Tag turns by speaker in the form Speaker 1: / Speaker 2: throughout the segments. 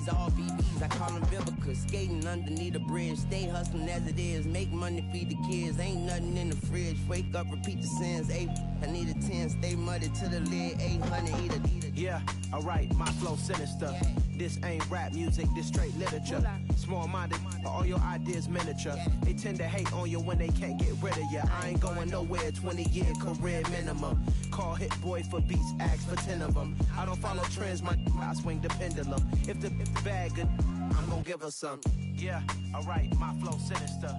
Speaker 1: These all BBs, I call them Vivica. Skating underneath the bridge, stay hustling as it is. Make money, feed the kids, ain't nothing in the fridge. Wake up, repeat the sins, ayy. I need a 10, stay muddy to the lid, 800, eat a.
Speaker 2: Yeah, alright, my flow sinister.
Speaker 1: Yeah.
Speaker 2: This ain't rap music, this straight literature. Small-minded, all your ideas miniature. They tend to hate on you when they can't get rid of you. I ain't going nowhere, 20-year career minimum. Call Hit Boy for beats, ask for 10 of them. I don't follow trends, I swing the pendulum. If the bag good, I'm gonna give her some. Yeah, alright, my flow sinister.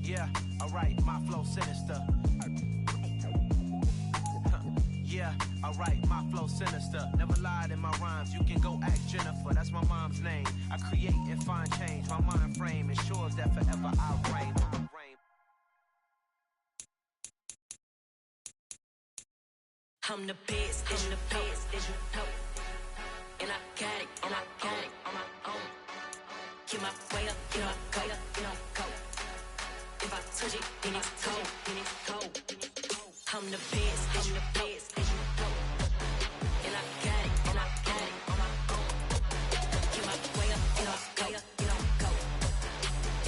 Speaker 2: Yeah, alright, my flow sinister. Yeah, alright, my flow sinister. Never lied in my rhymes, you can go ask Jennifer. That's my mom's name. I create and find change. My mind frame ensures that forever I reign.
Speaker 3: I'm the best, I'm the best, and I got it, and I got it on my own. Get my way up, get my go, get my go. If I touch it, then it's cold, then it's cold. I'm the best, I'm the best, and I got it, and I got it on my own. Get my way up, get my go, get my go.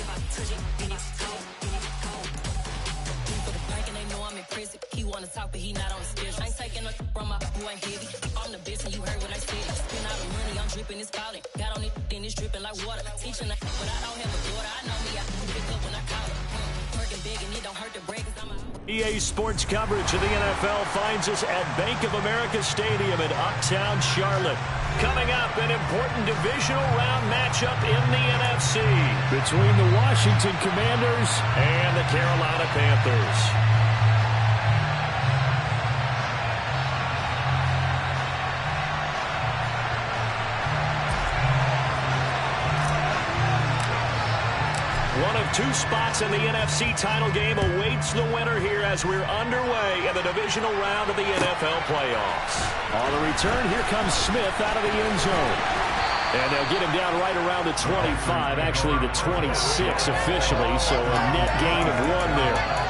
Speaker 3: If I touch it, then it's cold, then it's cold. For the bank and they know I'm in prison. He wanna talk, but he not on the schedule. I ain't taking no from my boy heavy. I'm the best, and you heard what I said. Spend all the money, I'm dripping, it's falling. Got on it, then it's dripping like water. Teaching that, but I don't have a daughter. I know me, I pick up when I call her. Working big, and it don't hurt the break, 'cause I'm a
Speaker 4: EA Sports coverage of the NFL finds us at Bank of America Stadium in Uptown Charlotte. Coming up, an important divisional round matchup in the NFC between the Washington Commanders and the Carolina Panthers. One of two spots in the NFC title game awaits the winner here as we're underway in the divisional round of the NFL playoffs. On the return, here comes Smith out of the end zone. And they'll get him down right around the 25, actually the 26 officially, so a net gain of 1 there.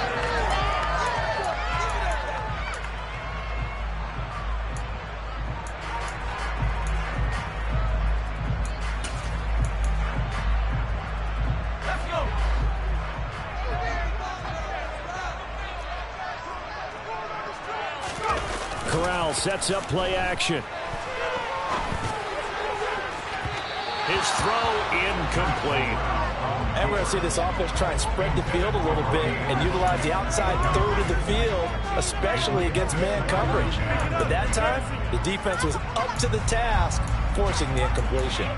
Speaker 4: Corral sets up play action. His throw incomplete.
Speaker 5: And we're going to see this offense try and spread the field a little bit and utilize the outside third of the field, especially against man coverage. But that time, the defense was up to the task, forcing the incompletion.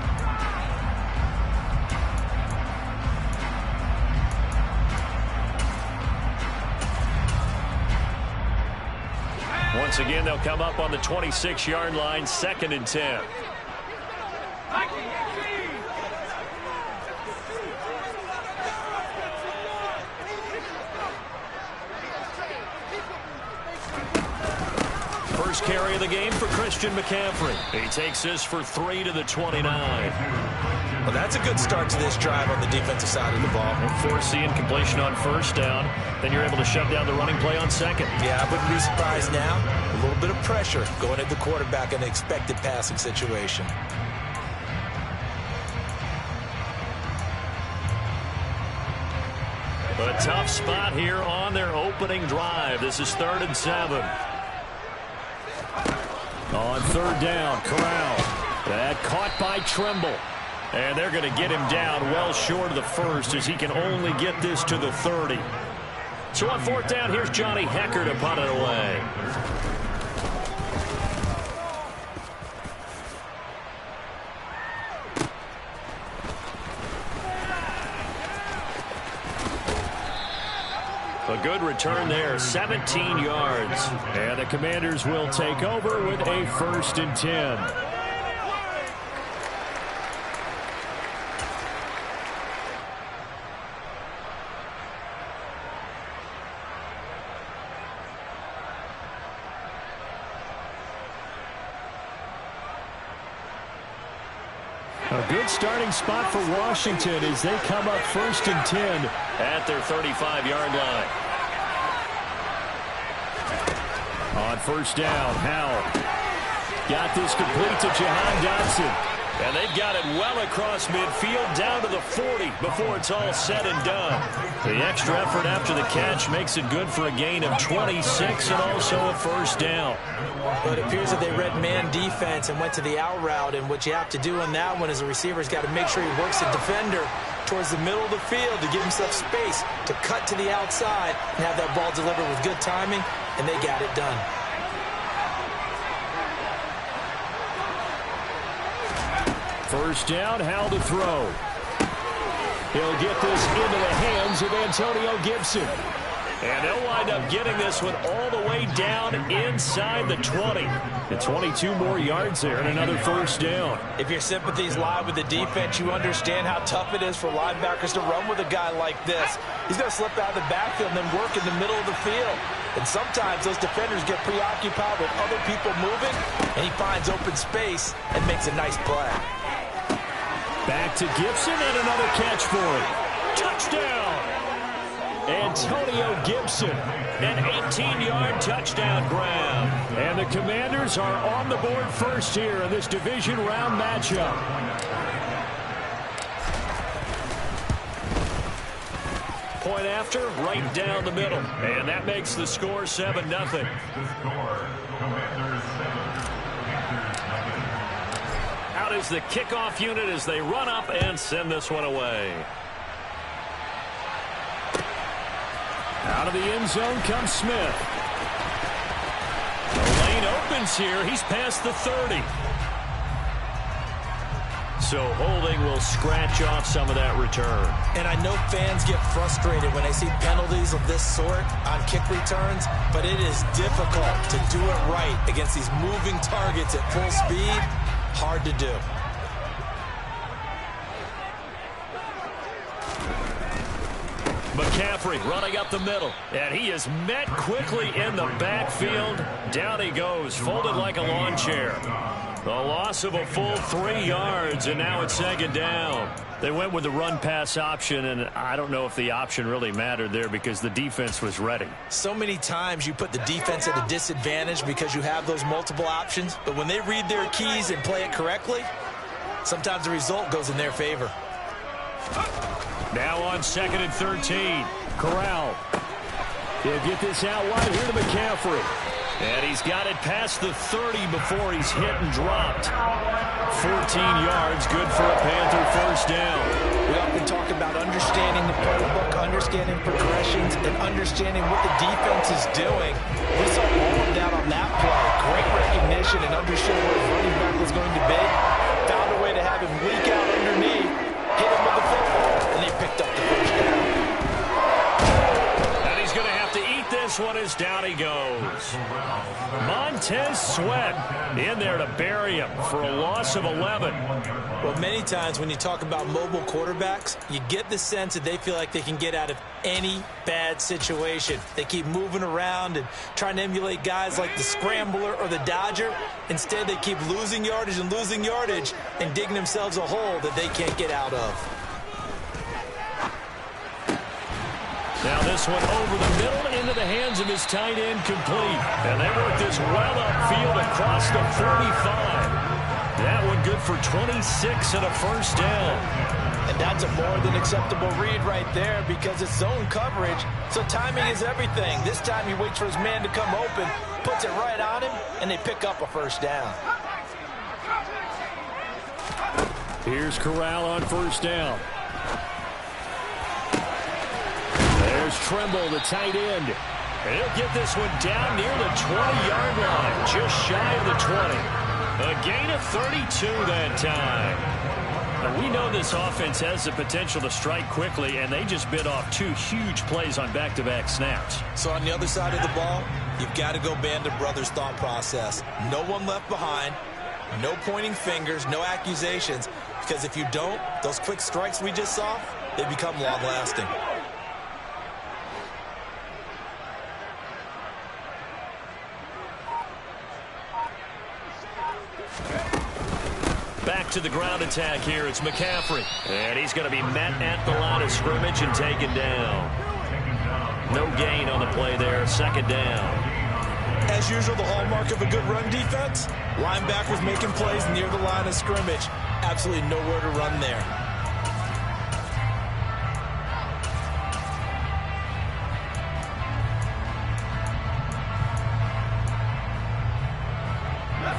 Speaker 4: Once again, they'll come up on the 26-yard line, 2nd and 10. First carry of the game for Christian McCaffrey. He takes this for 3 to the 29.
Speaker 5: Well, that's a good start to this drive on the defensive side of the ball.
Speaker 4: And force the incompletion on 1st down. Then you're able to shut down the running play on 2nd.
Speaker 5: Yeah, I wouldn't be surprised now. A little bit of pressure going at the quarterback in an expected passing situation.
Speaker 4: A tough spot here on their opening drive. This is 3rd and 7. On 3rd down, Corral. That caught by Trimble. And they're going to get him down well short of the 1st as he can only get this to the 30. So on 4th down, here's Johnny Hekker to punt it away. A good return there, 17 yards. And the Commanders will take over with a 1st and 10. A good starting spot for Washington as they come up 1st and 10 at their 35-yard line. On 1st down, Howell. Got this complete to Jahan Dotson. And they've got it well across midfield down to the 40 before it's all said and done. The extra effort after the catch makes it good for a gain of 26 and also a first down.
Speaker 5: But it appears that they read man defense and went to the out route. And what you have to do on that one is the receiver's got to make sure he works the defender towards the middle of the field to give himself space to cut to the outside and have that ball delivered with good timing, and they got it done.
Speaker 4: First down, Howell to throw. He'll get this into the hands of Antonio Gibson. And they'll wind up getting this one all the way down inside the 20. And 22 more yards there and another first down.
Speaker 5: If your sympathies lie with the defense, you understand how tough it is for linebackers to run with a guy like this. He's going to slip out of the backfield and then work in the middle of the field. And sometimes those defenders get preoccupied with other people moving, and he finds open space and makes a nice play.
Speaker 4: Back to Gibson and another catch for him. Touchdown! Antonio Gibson, an 18-yard touchdown grab. And the Commanders are on the board first here in this division round matchup. Point after, right down the middle. And that makes the score 7-0. Out is the kickoff unit as they run up and send this one away. Out of the end zone comes Smith. The lane opens here. He's past the 30. So holding will scratch off some of that return.
Speaker 5: And I know fans get frustrated when they see penalties of this sort on kick returns, but it is difficult to do it right against these moving targets at full speed. Hard to do.
Speaker 4: McCaffrey running up the middle, and he is met quickly in the backfield. Down he goes, folded like a lawn chair. The loss of a full 3 yards, and now it's second down. They went with the run-pass option, and I don't know if the option really mattered there because the defense was ready.
Speaker 5: So many times you put the defense at a disadvantage because you have those multiple options, but when they read their keys and play it correctly, sometimes the result goes in their favor.
Speaker 4: Now on 2nd and 13. Corral. He'll get this out wide here to McCaffrey. And he's got it past the 30 before he's hit and dropped. 14 yards, good for a Panther first down.
Speaker 5: We often talk about understanding the playbook, understanding progressions, and understanding what the defense is doing. We saw all of that on that play. Great recognition and understood where his running back was going to be. Found a way to have him leak out underneath, hit him with the football, and they picked up the first down.
Speaker 4: And he's going to have to eat this one as down he goes. Montez Sweat in there to bury him for a loss of 11.
Speaker 5: Well, many times when you talk about mobile quarterbacks, you get the sense that they feel like they can get out of any bad situation. They keep moving around and trying to emulate guys like the Scrambler or the Dodger. Instead, they keep losing yardage and digging themselves a hole that they can't get out of.
Speaker 4: Now this one over the middle and into the hands of his tight end, complete. And they work this well upfield across the 45. That one good for 26 and a first down.
Speaker 5: And that's a more than acceptable read right there because it's zone coverage, so timing is everything. This time he waits for his man to come open, puts it right on him, and they pick up a first down.
Speaker 4: Here's Corral on first down. There's Tremble, the tight end. And he'll get this one down near the 20-yard line, just shy of the 20. A gain of 32 that time. Now, we know this offense has the potential to strike quickly, and they just bit off 2 huge plays on back-to-back snaps.
Speaker 5: So on the other side of the ball, you've got to go Band of Brothers thought process. No one left behind, no pointing fingers, no accusations, because if you don't, those quick strikes we just saw, they become long-lasting.
Speaker 4: Back to the ground attack here. It's McCaffrey. And he's going to be met at the line of scrimmage and taken down. No gain on the play there. Second down.
Speaker 5: As usual, the hallmark of a good run defense, linebackers making plays near the line of scrimmage. Absolutely nowhere to run there.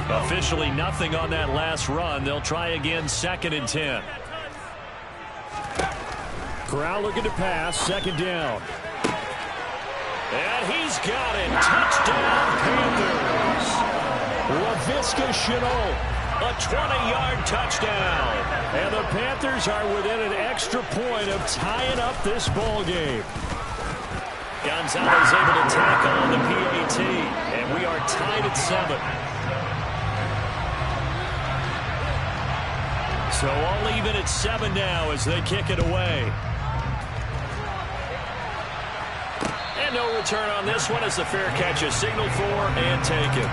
Speaker 4: Officially nothing on that last run. They'll try again, 2nd and 10. Corral looking to pass, 2nd down. And he's got it. Touchdown, Panthers. Laviska Shenault, a 20-yard touchdown. And the Panthers are within an extra point of tying up this ball game. Gonzalez able to tackle on the PAT. And we are tied at 7. So all even at 7 now as they kick it away. And no return on this one as the fair catch is signaled for and taken.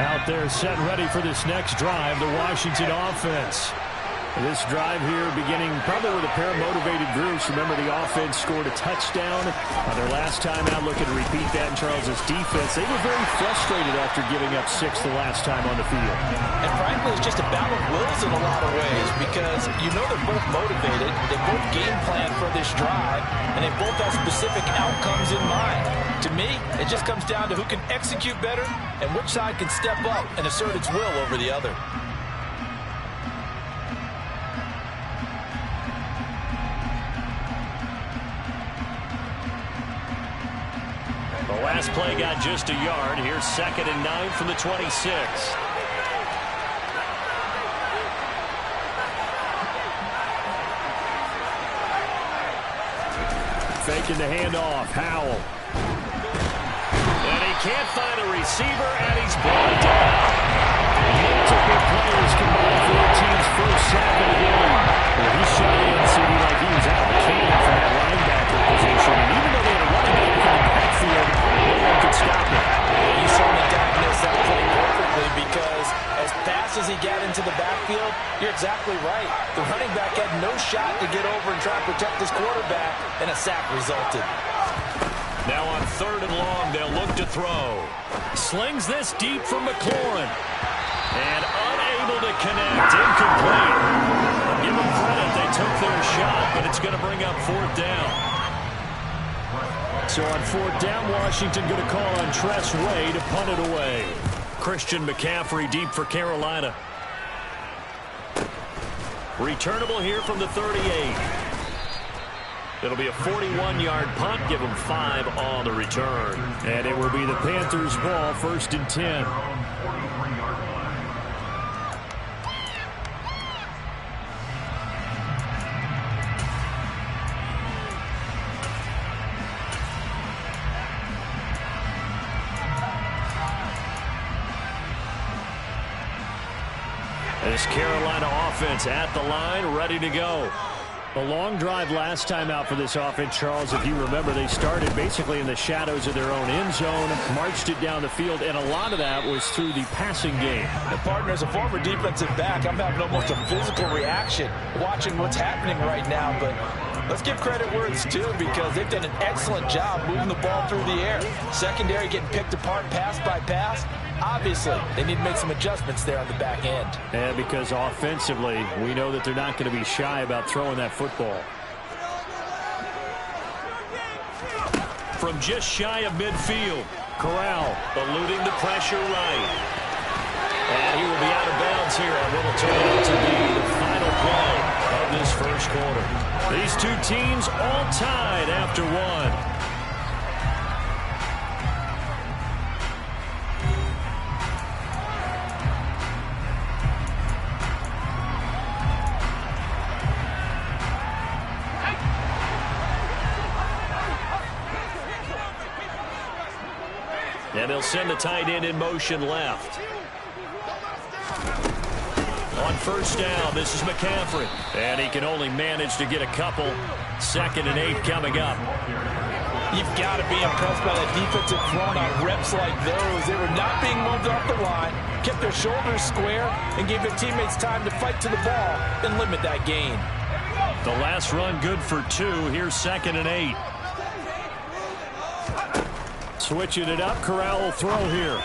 Speaker 4: Out there set and ready for this next drive, the Washington offense. This drive here beginning probably with a pair of motivated groups. Remember, the offense scored a touchdown on their last time out, looking to repeat that in Charles's defense. They were very frustrated after giving up 6 the last time on the field.
Speaker 5: And frankly, it's just a battle of wills in a lot of ways because you know they're both motivated. They both game plan for this drive, and they both have specific outcomes in mind. To me, it just comes down to who can execute better and which side can step up and assert its will over the other.
Speaker 4: The last play got just a yard. Here's 2nd and 9 from the 26. Faking the handoff. Howell. And he can't find a receiver, and he's brought down. Multiple players combined for the team's first sack of the game. Well, he shot in, CD, like he was out of the can for that linebacker position. And even though they had a running back in the backfield, no one could stop it.
Speaker 5: You certainly diagnosed that play perfectly because as fast as he got into the backfield, you're exactly right. The running back had no shot to get over and try to protect his quarterback, and a sack resulted.
Speaker 4: Now on 3rd and long, they'll look to throw. Slings this deep from McLaurin. And unable to connect. Incomplete. Give them credit. They took their shot, but it's going to bring up 4th down. So on 4th down, Washington going to call on Tress Way to punt it away. Christian McCaffrey deep for Carolina. Returnable here from the 38. It'll be a 41-yard punt. Give them 5 on the return. And it will be the Panthers' ball, 1st and 10. This Carolina offense at the line, ready to go. A long drive last time out for this offense, Charles. If you remember, they started basically in the shadows of their own end zone, marched it down the field, and a lot of that was through the passing game.
Speaker 5: The partner, as a former defensive back, I'm having almost a physical reaction watching what's happening right now, but let's give credit where it's due because they've done an excellent job moving the ball through the air. Secondary getting picked apart pass by pass. Obviously, they need to make some adjustments there on the back end.
Speaker 4: And because offensively, we know that they're not going to be shy about throwing that football. From just shy of midfield, Corral eluding the pressure right. And he will be out of bounds here on what will turn out to be the final play of this first quarter. These two teams all tied after 1. And they'll send the tight end in motion left. On 1st down, this is McCaffrey. And he can only manage to get a couple. 2nd and 8 coming up.
Speaker 5: You've got to be impressed by that defensive front on reps like those. They were not being moved off the line, kept their shoulders square, and gave their teammates time to fight to the ball and limit that gain.
Speaker 4: The last run good for 2. Here's 2nd and 8. Switching it up. Corral will throw here.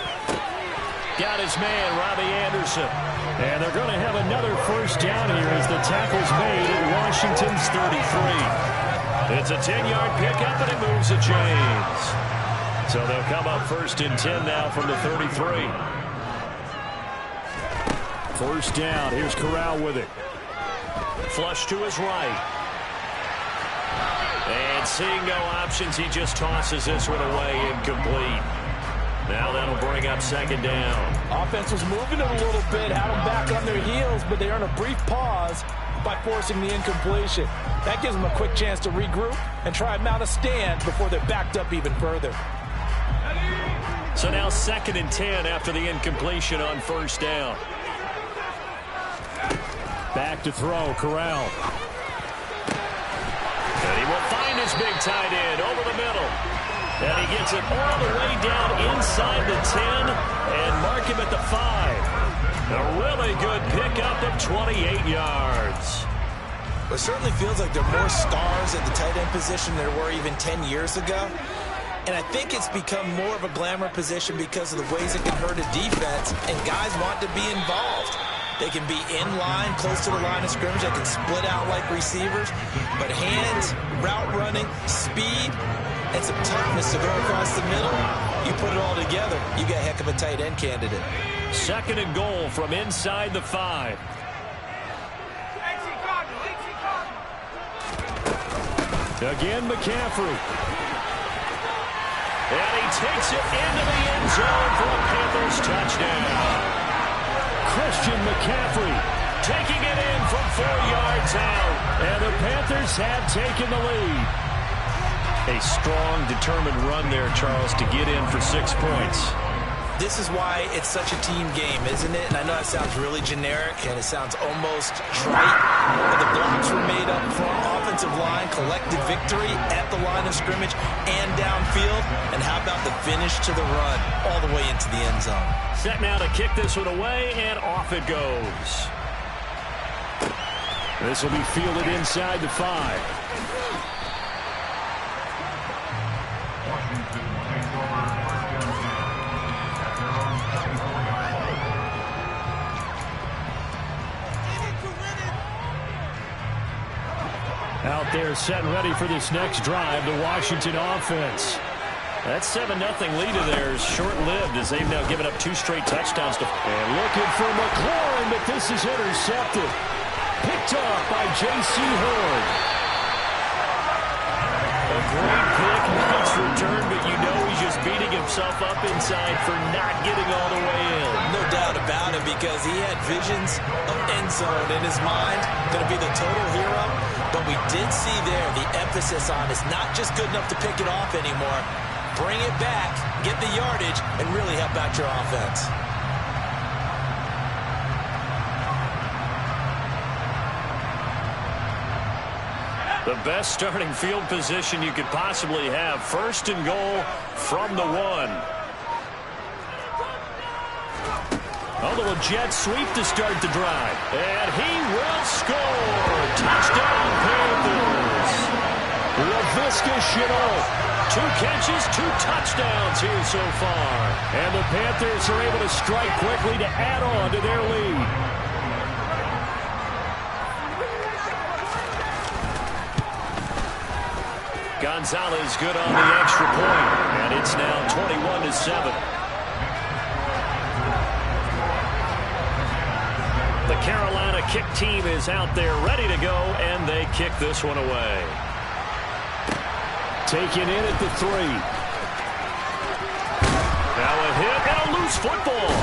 Speaker 4: Got his man, Robbie Anderson. And they're going to have another first down here as the tackle's made at Washington's 33. It's a 10-yard pickup, and it moves the chains. So they'll come up 1st and 10 now from the 33. First down. Here's Corral with it. Flush to his right. And seeing no options, he just tosses this one away, incomplete. Now that'll bring up 2nd down.
Speaker 5: Offense was moving it a little bit, had them back on their heels, but they earn a brief pause by forcing the incompletion. That gives them a quick chance to regroup and try and mount a stand before they're backed up even further.
Speaker 4: So now 2nd and 10 after the incompletion on 1st down. Back to throw, Corral. And he will find his big tight end over the middle. And he gets it all the way down inside the 10 and mark him at the 5. A really good pickup of 28 yards.
Speaker 5: It certainly feels like there are more stars at the tight end position than there were even 10 years ago. And I think it's become more of a glamour position because of the ways it can hurt a defense, and guys want to be involved. They can be in line, close to the line of scrimmage. They can split out like receivers. But hands, route running, speed, and some toughness to go across the middle, you put it all together, you got a heck of a tight end candidate.
Speaker 4: 2nd and goal from inside the 5. Again, McCaffrey. And he takes it into the end zone for a Panthers touchdown. Christian McCaffrey taking it in from 4 yards out. And the Panthers have taken the lead. A strong, determined run there, Charles, to get in for 6 points.
Speaker 5: This is why it's such a team game, isn't it? And I know that sounds really generic, and it sounds almost trite. But the blocks were made up front, offensive line, collected victory at the line of scrimmage and downfield. And how about the finish to the run all the way into the end zone?
Speaker 4: Set now to kick this one away, and off it goes. This will be fielded inside the 5. Out there set and ready for this next drive, the Washington offense. That 7-0 lead of theirs short-lived as they've now given up 2 straight touchdowns. And looking for McLaurin, but this is intercepted. Picked off by J.C. Horn. A great pick, nice return, but you know he's just beating himself up inside for not getting all the way in.
Speaker 5: No doubt about it, because he had visions of end zone in his mind, going to be the total hero. But we did see there the emphasis on it's not just good enough to pick it off anymore. Bring it back, get the yardage, and really help out your offense.
Speaker 4: The best starting field position you could possibly have. 1st and goal from the 1. A little jet sweep to start the drive. And he will score. Touchdown, Panthers. Laviska Shenault. 2 catches, 2 touchdowns here so far. And the Panthers are able to strike quickly to add on to their lead. Gonzalez good on the extra point. And it's now 21-7. The Carolina kick team is out there ready to go, and they kick this one away. Taken in at the 3. Now a hit and a loose football.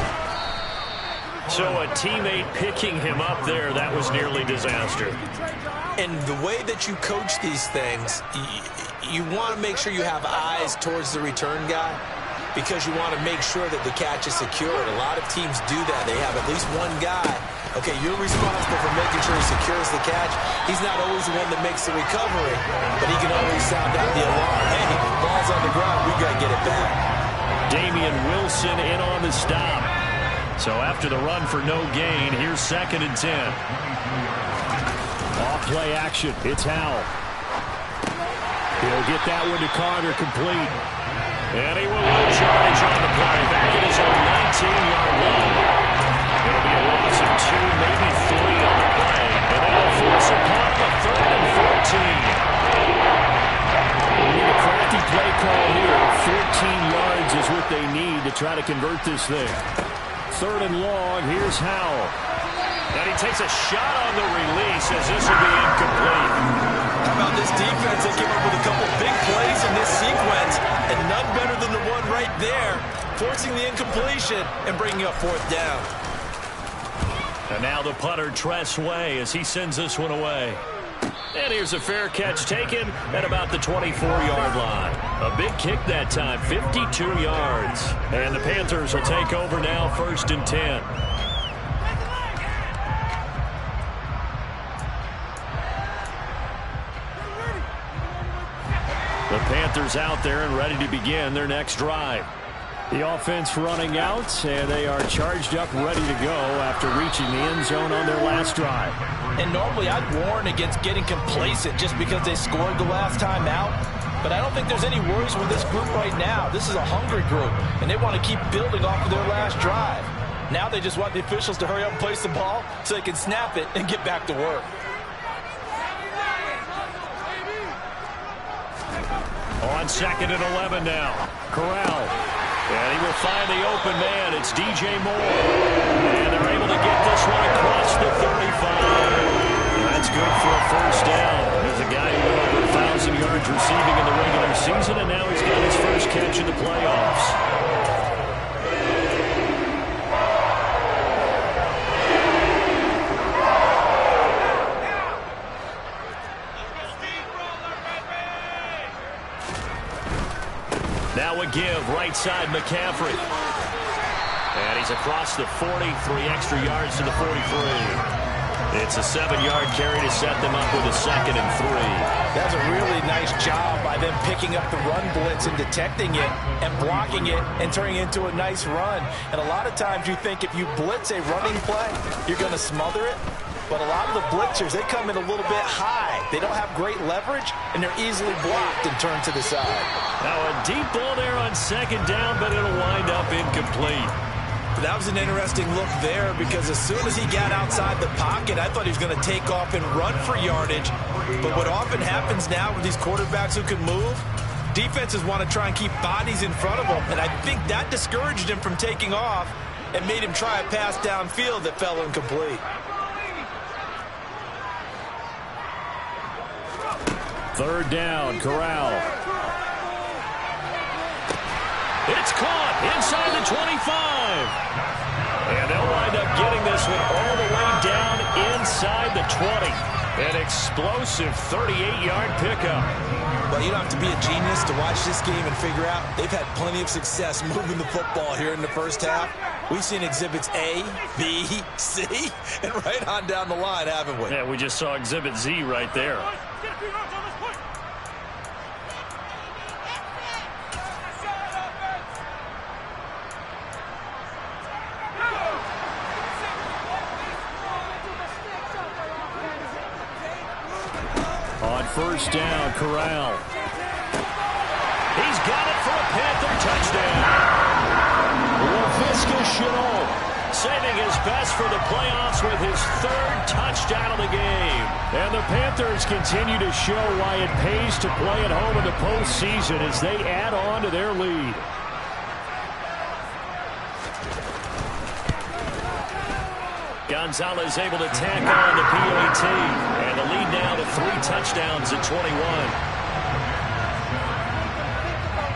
Speaker 4: So a teammate picking him up there, that was nearly disaster.
Speaker 5: And the way that you coach these things, you want to make sure you have eyes towards the return guy, because you want to make sure that the catch is secured. A lot of teams do that. They have at least one guy. Okay, you're responsible for making sure he secures the catch. He's not always the one that makes the recovery, but he can always sound out the alarm. Hey, ball's on the ground. We've got to get it back.
Speaker 4: Damian Wilson in on the stop. So after the run for no gain, here's 2nd and 10. Off play action. It's Howell. He'll get that one to Carter complete. And he will lose yardage on the play. Back at his own 19-yard line. It'll be a loss of 2, maybe 3 on the play. And that'll force a punt of 3rd and 14. We need a crafty play call here. 14 yards is what they need to try to convert this thing. 3rd and long. Here's Howell. And he takes a shot on the release as this will be incomplete.
Speaker 5: How about this defense? They came up with a couple big plays in this sequence, and none better than the one right there, forcing the incompletion and bringing up 4th down.
Speaker 4: And now the punter, Tress Way, as he sends this one away. And here's a fair catch taken at about the 24-yard line. A big kick that time, 52 yards. And the Panthers will take over now, 1st and 10. The Panthers out there and ready to begin their next drive. The offense running out, and they are charged up, ready to go after reaching the end zone on their last drive.
Speaker 5: And normally I'd warn against getting complacent just because they scored the last time out. But I don't think there's any worries with this group right now. This is a hungry group, and they want to keep building off of their last drive. Now they just want the officials to hurry up and place the ball so they can snap it and get back to work.
Speaker 4: On 2nd and 11 now. Corral. And he will find the open man. It's DJ Moore. And they're able to get this one across the 35. That's good for a 1st down. There's a guy who went over 1,000 yards receiving in the regular season, and now he's got his first catch in the playoffs. Now a give, right side McCaffrey. And he's across the 40, 3 extra yards to the 43. It's a 7-yard carry to set them up with a 2nd and 3.
Speaker 5: That's a really nice job by them picking up the run blitz and detecting it and blocking it and turning it into a nice run. And a lot of times you think if you blitz a running play, you're going to smother it. But a lot of the blitzers, they come in a little bit high. They don't have great leverage, and they're easily blocked and turned to the side.
Speaker 4: Now a deep ball there on 2nd down, but it'll wind up incomplete.
Speaker 5: That was an interesting look there because as soon as he got outside the pocket, I thought he was going to take off and run for yardage. But what often happens now with these quarterbacks who can move, defenses want to try and keep bodies in front of them. And I think that discouraged him from taking off and made him try a pass downfield that fell incomplete.
Speaker 4: 3rd down, Corral. It's caught inside the 25. And they'll wind up getting this one all the way down inside the 20. An explosive 38-yard pickup.
Speaker 5: Well, you don't have to be a genius to watch this game and figure out they've had plenty of success moving the football here in the 1st half. We've seen exhibits A, B, C, and right on down the line, haven't we?
Speaker 4: Yeah, we just saw exhibit Z right there. On 1st down, Corral. He's got it for a Panther touchdown. Laviska Shenault saving his best for the playoffs with his 3rd touchdown of the game. And the Panthers continue to show why it pays to play at home in the postseason as they add on to their lead. Gonzalez able to tack on the PAT. And the lead now to 3 touchdowns at 21.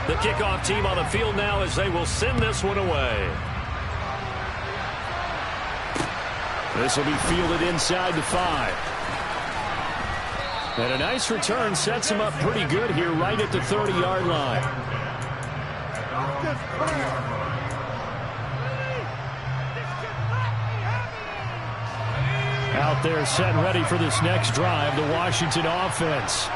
Speaker 4: The kickoff team on the field now as they will send this one away. This will be fielded inside the 5. And a nice return sets him up pretty good here right at the 30-yard line. Out there set and ready for this next drive, the Washington offense.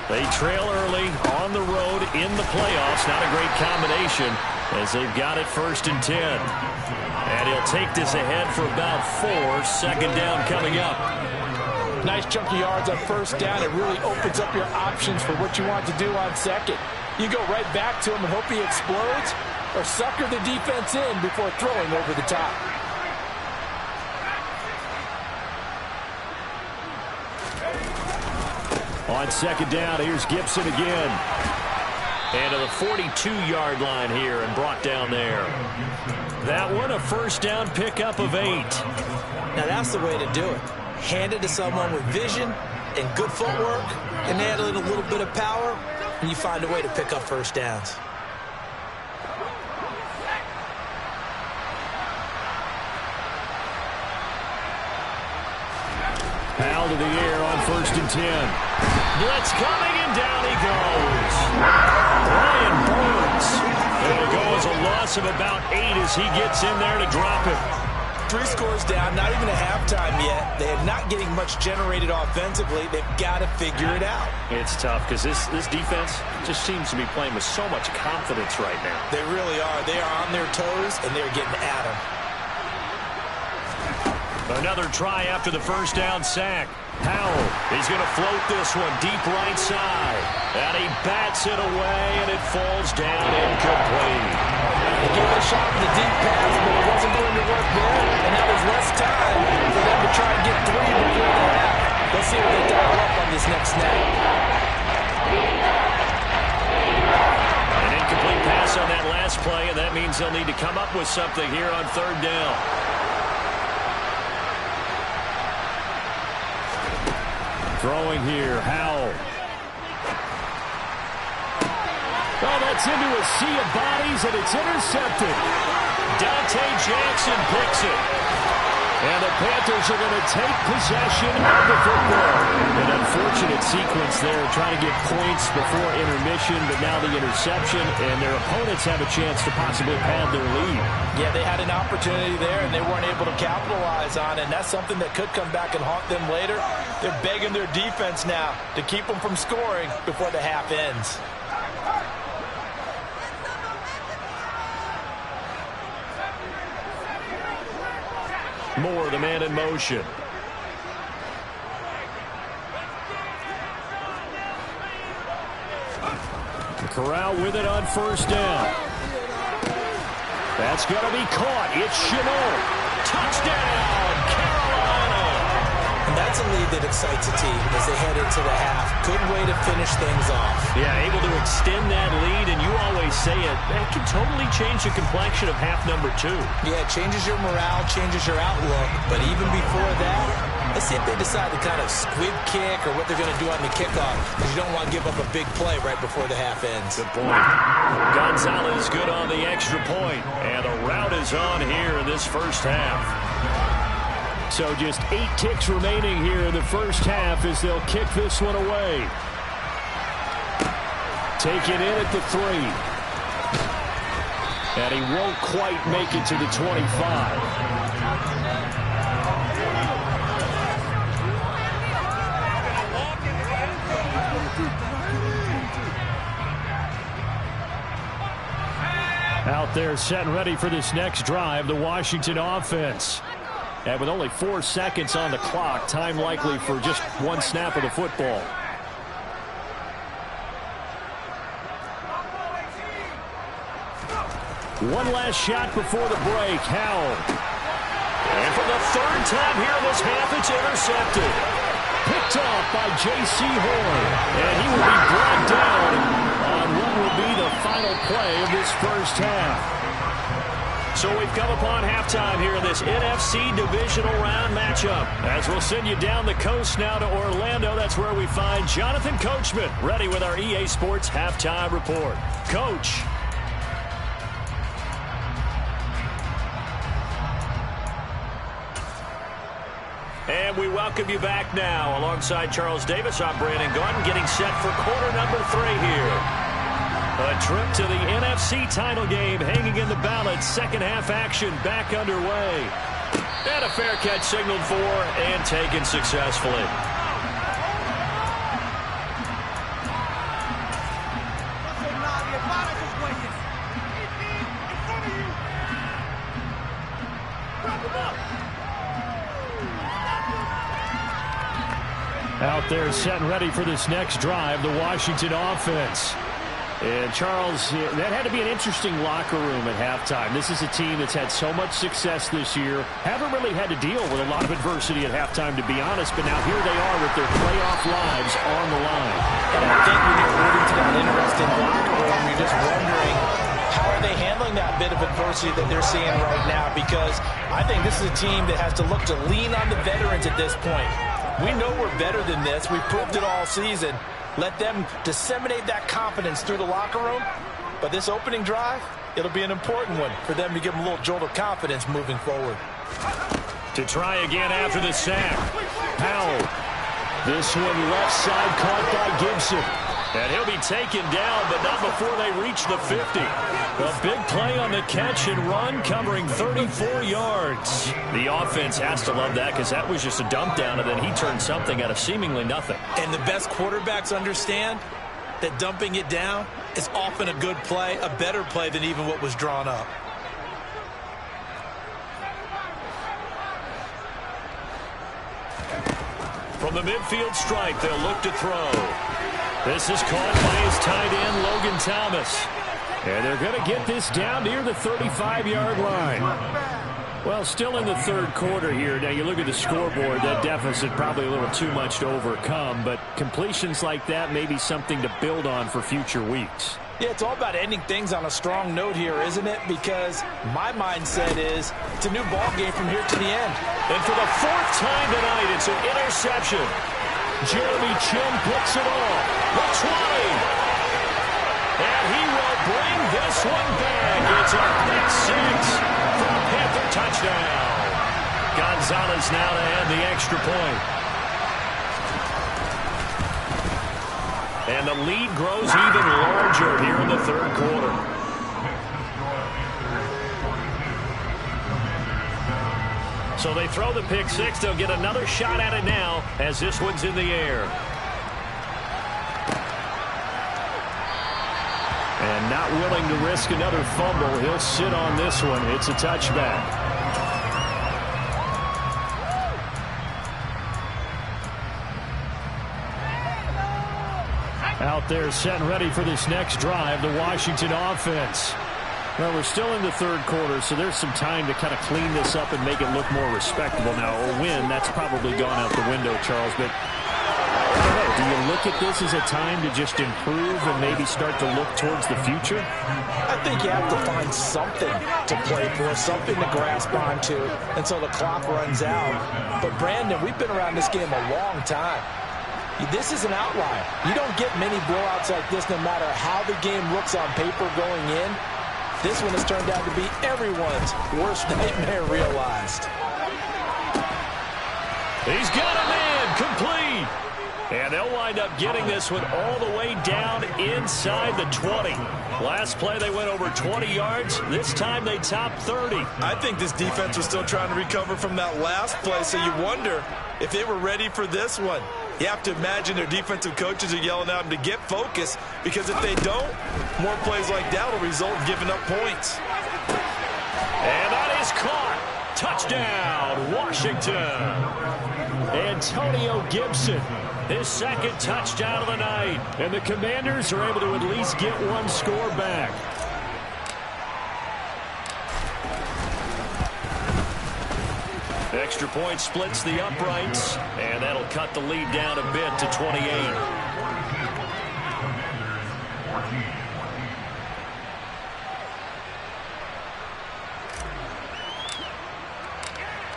Speaker 4: They trail early on the road in the playoffs. Not a great combination as they've got it 1st and 10. And he'll take this ahead for about 4. 2nd down coming up.
Speaker 5: Nice chunk of yards on first down. It really opens up your options for what you want to do on second. You go right back to him and hope he explodes, or sucker the defense in before throwing over the top.
Speaker 4: On second down, here's Gibson again. And to the 42-yard line here and brought down there. That one, a first down pickup of 8.
Speaker 5: Now that's the way to do it. Hand it to someone with vision and good footwork, and add in a little bit of power, and you find a way to pick up first downs.
Speaker 4: Powell to the air on 1st and 10. Blitz coming, and down he goes. Brian Burns. It'll go as a loss of about 8 as he gets in there to drop it.
Speaker 5: 3 scores down, not even a halftime yet. They are not getting much generated offensively. They've got to figure it out.
Speaker 4: It's tough because this defense just seems to be playing with so much confidence right now.
Speaker 5: They really are. They are on their toes, and they're getting at them.
Speaker 4: Another try after the first down sack. Powell, he's going to float this one deep right side. And he bats it away, and it falls down incomplete.
Speaker 5: He gave it a shot with the deep pass, but it wasn't going to work there. And now there's less time for them to try and get 3 before the half. Let's see what they dial up on this next snap.
Speaker 4: An incomplete pass on that last play, and that means they'll need to come up with something here on 3rd down. Throwing here, Howell. Oh, that's into a sea of bodies, and it's intercepted. Dante Jackson picks it. And the Panthers are going to take possession of the football. An unfortunate sequence there, trying to get points before intermission, but now the interception, and their opponents have a chance to possibly pad their lead.
Speaker 5: Yeah, they had an opportunity there, and they weren't able to capitalize on it, and that's something that could come back and haunt them later. They're begging their defense now to keep them from scoring before the half ends.
Speaker 4: Moore, the man in motion. Corral with it on 1st down. That's going to be caught. It's Shenault. Touchdown, Carolina.
Speaker 5: And that's a lead that excites a team as they head into the half. Good way to finish things off.
Speaker 4: Yeah, able to extend that lead, and you always say it, that can totally change the complexion of half number 2.
Speaker 5: Yeah, it changes your morale, changes your outlook, but even before that, let's see if they decide to kind of squib kick or what they're going to do on the kickoff, because you don't want to give up a big play right before the half ends.
Speaker 4: Good point. Gonzalez good on the extra point, and the route is on here in this first half. So just 8 kicks remaining here in the first half as they'll kick this one away. Taken in at the 3. And he won't quite make it to the 25. Out there set and ready for this next drive, the Washington offense. And with only 4 seconds on the clock, time likely for just 1 snap of the football. One last shot before the break. Howell. And for the 3rd time here in this half, it's intercepted. Picked off by J.C. Horn. And he will be brought down on what will be the final play of this first half. So we've come upon halftime here in this NFC Divisional Round matchup. As we'll send you down the coast now to Orlando, that's where we find Jonathan Coachman ready with our EA Sports Halftime Report. Coach. And we welcome you back now. Alongside Charles Davis, I'm Brandon Gaudin, getting set for quarter number 3 here. A trip to the NFC title game hanging in the balance. Second half action back underway. And a fair catch signaled for and taken successfully. Out there set and ready for this next drive, the Washington offense. And Charles, that had to be an interesting locker room at halftime. This is a team that's had so much success this year. Haven't really had to deal with a lot of adversity at halftime, to be honest. But now here they are with their playoff lives on the line.
Speaker 5: And I think when you're alluding to that interesting locker room, you're just wondering, how are they handling that bit of adversity that they're seeing right now? Because I think this is a team that has to look to lean on the veterans at this point. We know we're better than this. We've proved it all season. Let them disseminate that confidence through the locker room. But this opening drive, it'll be an important one for them to give them a little jolt of confidence moving forward.
Speaker 4: To try again after the sack. Powell. This one left side caught by Gibson. And he'll be taken down, but not before they reach the 50. A big play on the catch and run, covering 34 yards. The offense has to love that because that was just a dump down, and then he turned something out of seemingly nothing.
Speaker 5: And the best quarterbacks understand that dumping it down is often a good play, a better play than even what was drawn up.
Speaker 4: From the midfield stripe, they'll look to throw. This is caught by his tight end, Logan Thomas. And they're going to get this down near the 35-yard line. Well, still in the third quarter here. Now, you look at the scoreboard, that deficit probably a little too much to overcome. But completions like that may be something to build on for future weeks.
Speaker 5: Yeah, it's all about ending things on a strong note here, isn't it? Because my mindset is it's a new ball game from here to the end.
Speaker 4: And for the fourth time tonight, it's an interception. Jeremy Chinn picks it off. The 20. And he will bring this one back. It's a pick six for a Panther touchdown. Gonzalez now to add the extra point. And the lead grows even larger here in the third quarter. So they throw the pick six. They'll get another shot at it now as this one's in the air. And not willing to risk another fumble. He'll sit on this one. It's a touchback. Out there set and ready for this next drive, the Washington offense. Well, we're still in the third quarter, so there's some time to kind of clean this up and make it look more respectable. Now, a win, that's probably gone out the window, Charles. But I don't know, do you look at this as a time to just improve and maybe start to look towards the future?
Speaker 5: I think you have to find something to play for, something to grasp onto until the clock runs out. But, Brandon, we've been around this game a long time. This is an outlier. You don't get many blowouts like this no matter how the game looks on paper going in. This one has turned out to be everyone's worst nightmare realized.
Speaker 4: He's got a man, complete. And they'll wind up getting this one all the way down inside the 20. Last play they went over 20 yards. This time they topped 30.
Speaker 5: I think this defense was still trying to recover from that last play, so you wonder if they were ready for this one. You have to imagine their defensive coaches are yelling at them to get focused, because if they don't, more plays like that will result in giving up points.
Speaker 4: And that is caught. Touchdown, Washington. Antonio Gibson, his second touchdown of the night. And the Commanders are able to at least get one score back. Extra point splits the uprights, and that'll cut the lead down a bit to 28.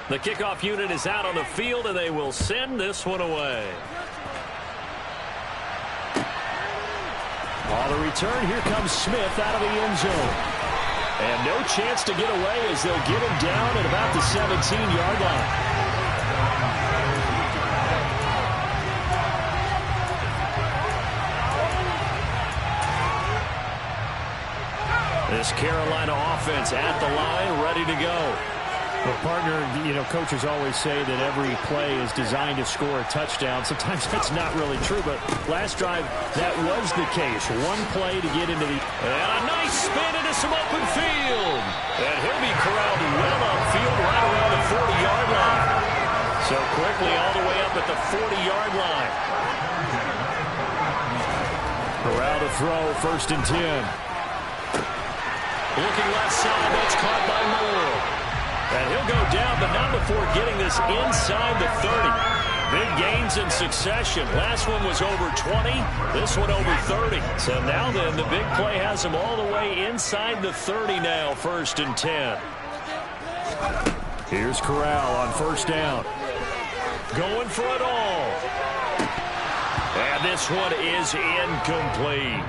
Speaker 4: The kickoff unit is out on the field, and they will send this one away. On the return, here comes Smith out of the end zone. And no chance to get away as they'll get him down at about the 17-yard line. This Carolina offense at the line, ready to go. Well, partner, coaches always say that every play is designed to score a touchdown. Sometimes that's not really true, but last drive, that was the case. One play to get into the... And a nice spin into some open field. And he'll be corralled well upfield right around the 40-yard line. So quickly all the way up up at the 40-yard line. Corral to throw, 1st and 10. Looking left side, that's caught by Moore. And he'll go down, but not before getting this inside the 30. Big gains in succession. Last one was over 20. This one over 30. So now then, the big play has him all the way inside the 30 now, 1st and 10. Here's Corral on 1st down. Going for it all. And this one is incomplete.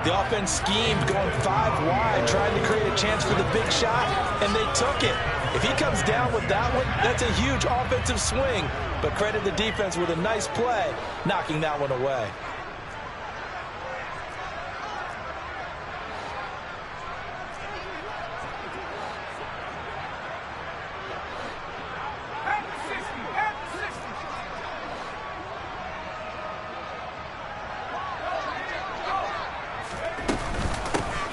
Speaker 5: The offense schemed, going 5 wide, trying to create a chance for the big shot, and they took it. If he comes down with that one, that's a huge offensive swing. But credit the defense with a nice play, knocking that one away.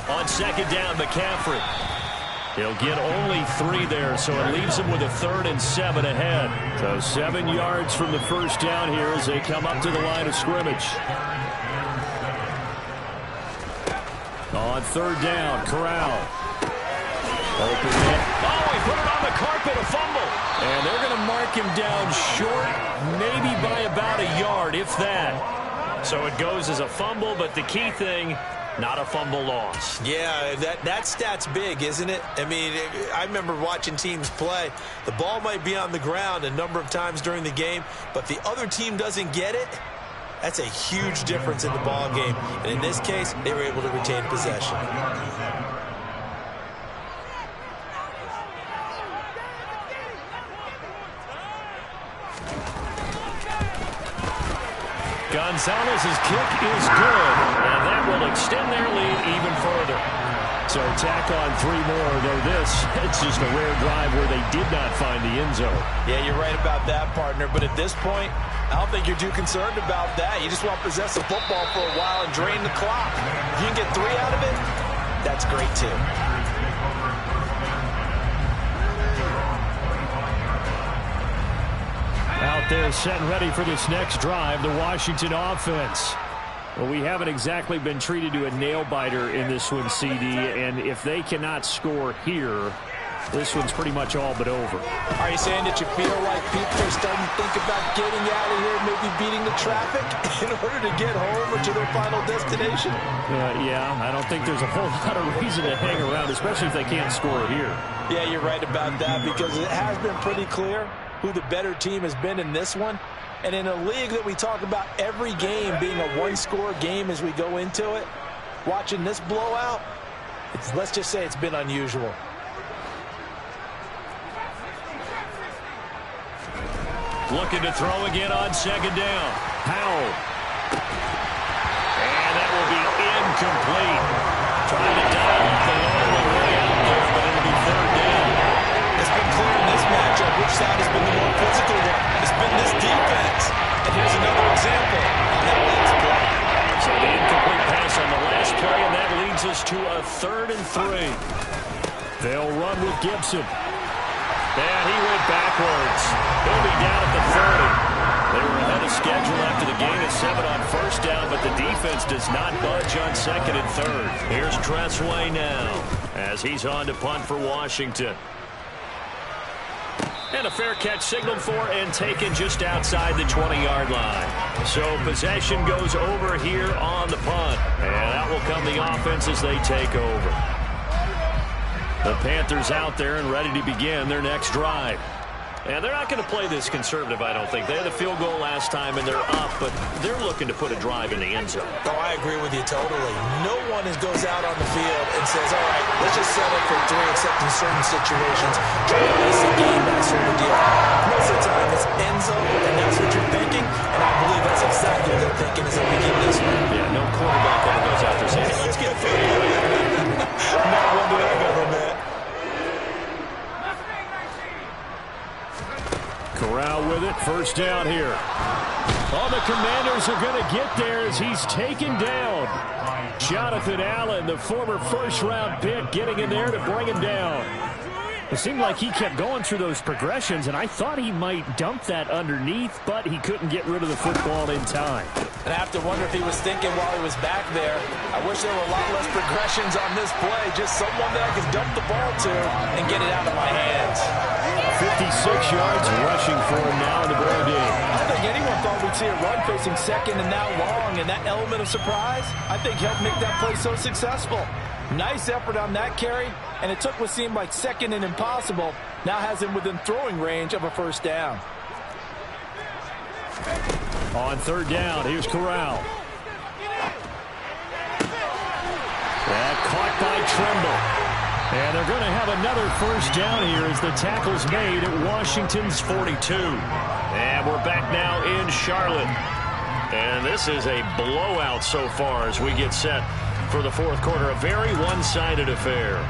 Speaker 4: On 2nd down, McCaffrey. He'll get only 3 there, so it leaves him with a 3rd and 7 ahead. So 7 yards from the 1st down here as they come up to the line of scrimmage. On 3rd down, Corral. Open it. Oh, he put it on the carpet, a fumble. And they're going to mark him down short, maybe by about a yard, if that. So it goes as a fumble, but the key thing, not a fumble loss.
Speaker 5: Yeah, that stat's big, isn't it? I mean, I remember watching teams play. The ball might be on the ground a number of times during the game, but the other team doesn't get it. That's a huge difference in the ball game. And in this case, they were able to retain possession.
Speaker 4: Gonzalez's kick is good, and that will extend their lead even further. So tack on 3 more, though it's just a rare drive where they did not find the end zone.
Speaker 5: Yeah, you're right about that, partner. But at this point, I don't think you're too concerned about that. You just want to possess the football for a while and drain the clock. If you can get 3 out of it, that's great too.
Speaker 4: Out there set and ready for this next drive, the Washington offense. Well, we haven't exactly been treated to a nail-biter in this one, CD, and if they cannot score here, this one's pretty much all but over.
Speaker 5: Are you saying that you feel like people are starting to think about getting out of here, maybe beating the traffic in order to get home or to their final destination?
Speaker 4: Yeah, I don't think there's a whole lot of reason to hang around, especially if they can't score here.
Speaker 5: Yeah, you're right about that, because it has been pretty clear who the better team has been in this one. And in a league that we talk about every game being a one-score game as we go into it, watching this blowout, let's just say it's been unusual.
Speaker 4: Looking to throw again on 2nd down. Powell. And that will be incomplete. Trying to dial up the long way out there, but it'll be 3rd down.
Speaker 5: It's been clear in this matchup which side has been the more physical one. It's been this defense. And here's another example on that last play.
Speaker 4: So the incomplete pass on the last play, and that leads us to a 3rd and 3. They'll run with Gibson. And he went backwards. He'll be down at the 30. They were ahead of schedule after the gain of 7 on 1st down, but the defense does not budge on 2nd and 3rd. Here's Tressway now as he's on to punt for Washington. And a fair catch signaled for and taken just outside the 20-yard line. So possession goes over here on the punt. And out will come the offense as they take over. The Panthers out there and ready to begin their next drive. And they're not going to play this conservative, I don't think. They had a field goal last time, and they're up, but they're looking to put a drive in the end zone.
Speaker 5: Oh, I agree with you totally. No one goes out on the field and says, all right, let's just settle for 3, except in certain situations. Try to ice the game, that sort of deal. Most of the time, it's end zone, and that's what you're thinking. And I believe that's exactly what they're thinking as they begin this one.
Speaker 4: Yeah, no quarterback ever goes out there saying, hey, let's get a field goal.
Speaker 5: Not one that I've ever met.
Speaker 4: Corral with it, 1st down here. Oh, the Commanders are going to get there as he's taken down. Jonathan Allen, the former 1st-round pick, getting in there to bring him down. It seemed like he kept going through those progressions, and I thought he might dump that underneath, but he couldn't get rid of the football in time.
Speaker 5: And I have to wonder if he was thinking while he was back there, I wish there were a lot less progressions on this play, just someone that I can dump the ball to and get it out of my hands.
Speaker 4: 56 yards rushing for him now in the ball game.
Speaker 5: I don't think anyone thought we'd see a run facing second and now long, and that element of surprise, I think, helped make that play so successful. Nice effort on that carry, and it took what seemed like second and impossible, now has him within throwing range of a first down.
Speaker 4: On third down, here's Corral. That caught by Tremble. And they're going to have another first down here as the tackle's made at Washington's 42. And we're back now in Charlotte. And this is a blowout so far as we get set for the fourth quarter. A very one-sided affair.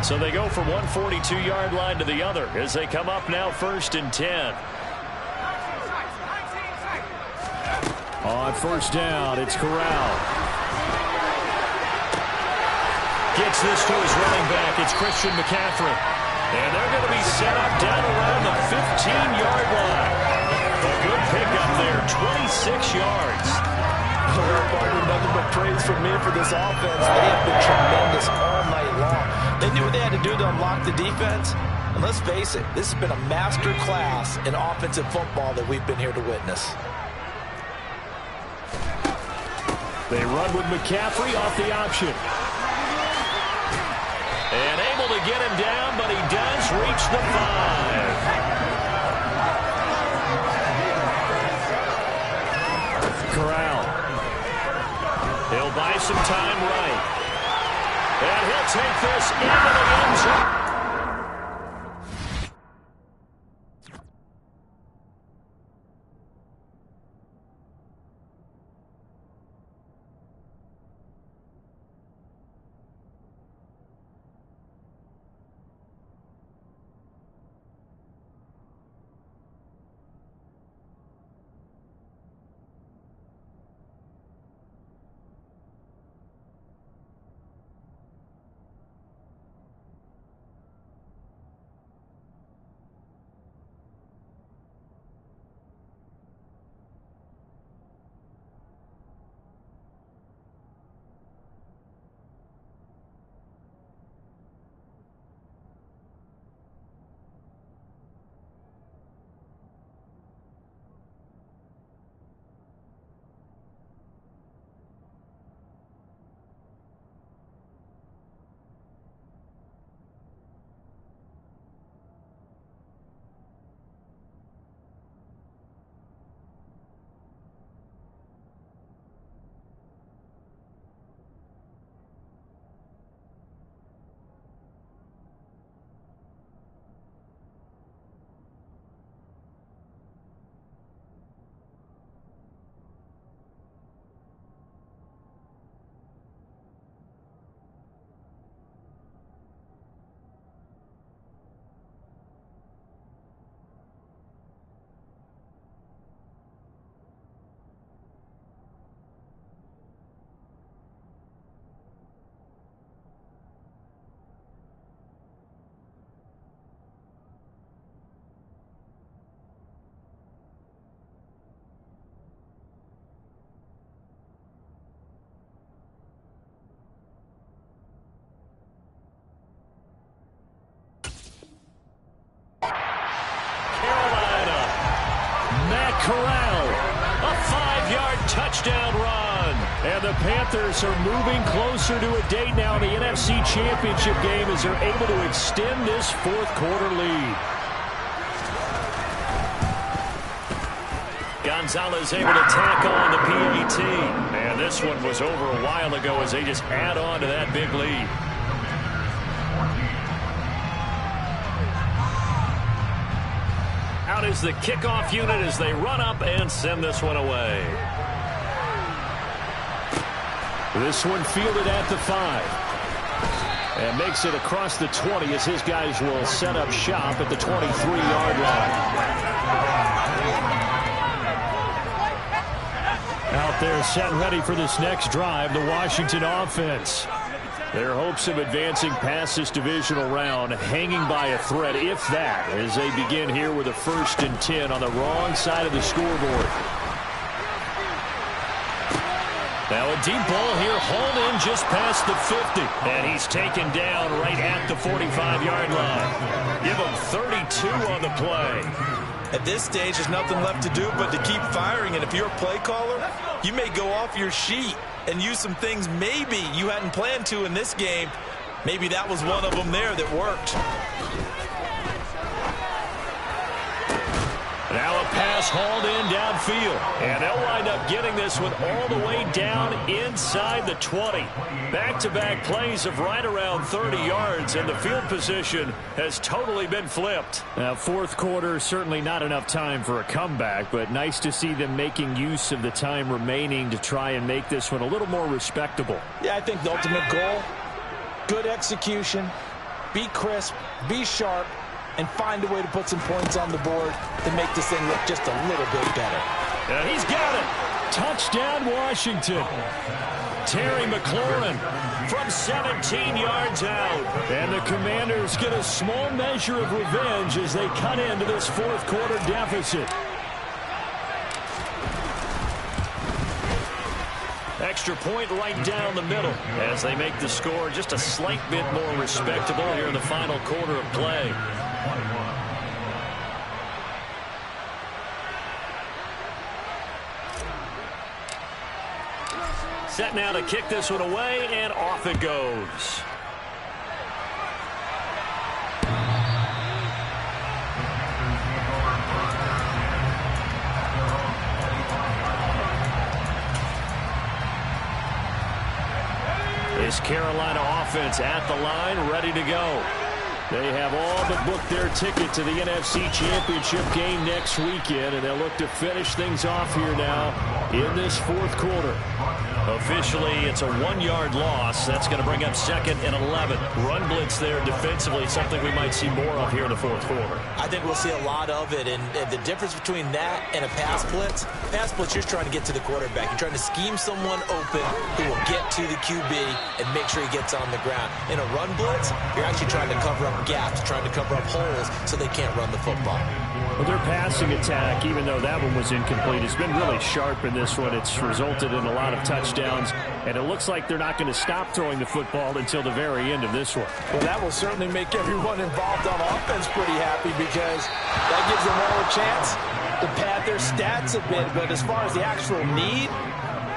Speaker 4: So they go from one 42-yard line to the other as they come up now first and 10. On first down, it's Corral. Gets this to his running back. It's Christian McCaffrey. And they're going to be set up down around the 15-yard line. A good pickup there, 26 yards.
Speaker 5: Nothing but praise from me for this offense. They have been tremendous all night long. They knew what they had to do to unlock the defense. And let's face it, this has been a master class in offensive football that we've been here to witness.
Speaker 4: They run with McCaffrey off the option. And able to get him down, but he does reach the 5. Corral. He'll buy some time right. And he'll take this into the end zone. Corral, a 5-yard touchdown run. And the Panthers are moving closer to a date now in the NFC Championship game as they're able to extend this fourth quarter lead. Gonzalez able to tack on the PAT. And this one was over a while ago as they just add on to that big lead. Out is the kickoff unit as they run up and send this one away. This one fielded at the 5. And makes it across the 20 as his guys will set up shop at the 23-yard line. Out there set and ready for this next drive, the Washington offense. Their hopes of advancing past this divisional round hanging by a thread, if that, as they begin here with a 1st and 10 on the wrong side of the scoreboard. Now a deep ball here, hauled in just past the 50. And he's taken down right at the 45-yard line. Give him 32 on the play.
Speaker 5: At this stage, there's nothing left to do but to keep firing. And if you're a play caller, you may go off your sheet and use some things maybe you hadn't planned to in this game. Maybe that was one of them there that worked.
Speaker 4: Now a pass hauled in downfield. And they'll wind up getting this one all the way down inside the 20. Back-to-back plays of right around 30 yards, and the field position has totally been flipped. Now, 4th quarter, certainly not enough time for a comeback, but nice to see them making use of the time remaining to try and make this one a little more respectable.
Speaker 5: Yeah, I think the ultimate goal, good execution, be crisp, be sharp, and find a way to put some points on the board to make this thing look just a little bit better.
Speaker 4: And he's got it. Touchdown, Washington. Terry McLaurin from 17 yards out. And the Commanders get a small measure of revenge as they cut into this 4th quarter deficit. Extra point right down the middle as they make the score just a slight bit more respectable here in the final quarter of play. Set now to kick this one away, and off it goes. This Carolina offense at the line, ready to go. They have all but booked their ticket to the NFC Championship game next weekend, and they'll look to finish things off here now in this 4th quarter. Officially, it's a 1-yard loss. That's going to bring up 2nd and 11. Run blitz there defensively, something we might see more of here in the 4th quarter.
Speaker 5: I think we'll see a lot of it, and the difference between that and a pass blitz, you're trying to get to the quarterback. You're trying to scheme someone open who will get to the QB and make sure he gets on the ground. In a run blitz, you're actually trying to cover up gaps, trying to cover up holes so they can't run the football.
Speaker 4: Well, their passing attack, even though that one was incomplete, has been really sharp in this one. It's resulted in a lot of touchdowns, and it looks like they're not going to stop throwing the football until the very end of this one.
Speaker 5: Well, that will certainly make everyone involved on offense pretty happy because that gives them all a chance to pad their stats a bit. But as far as the actual need,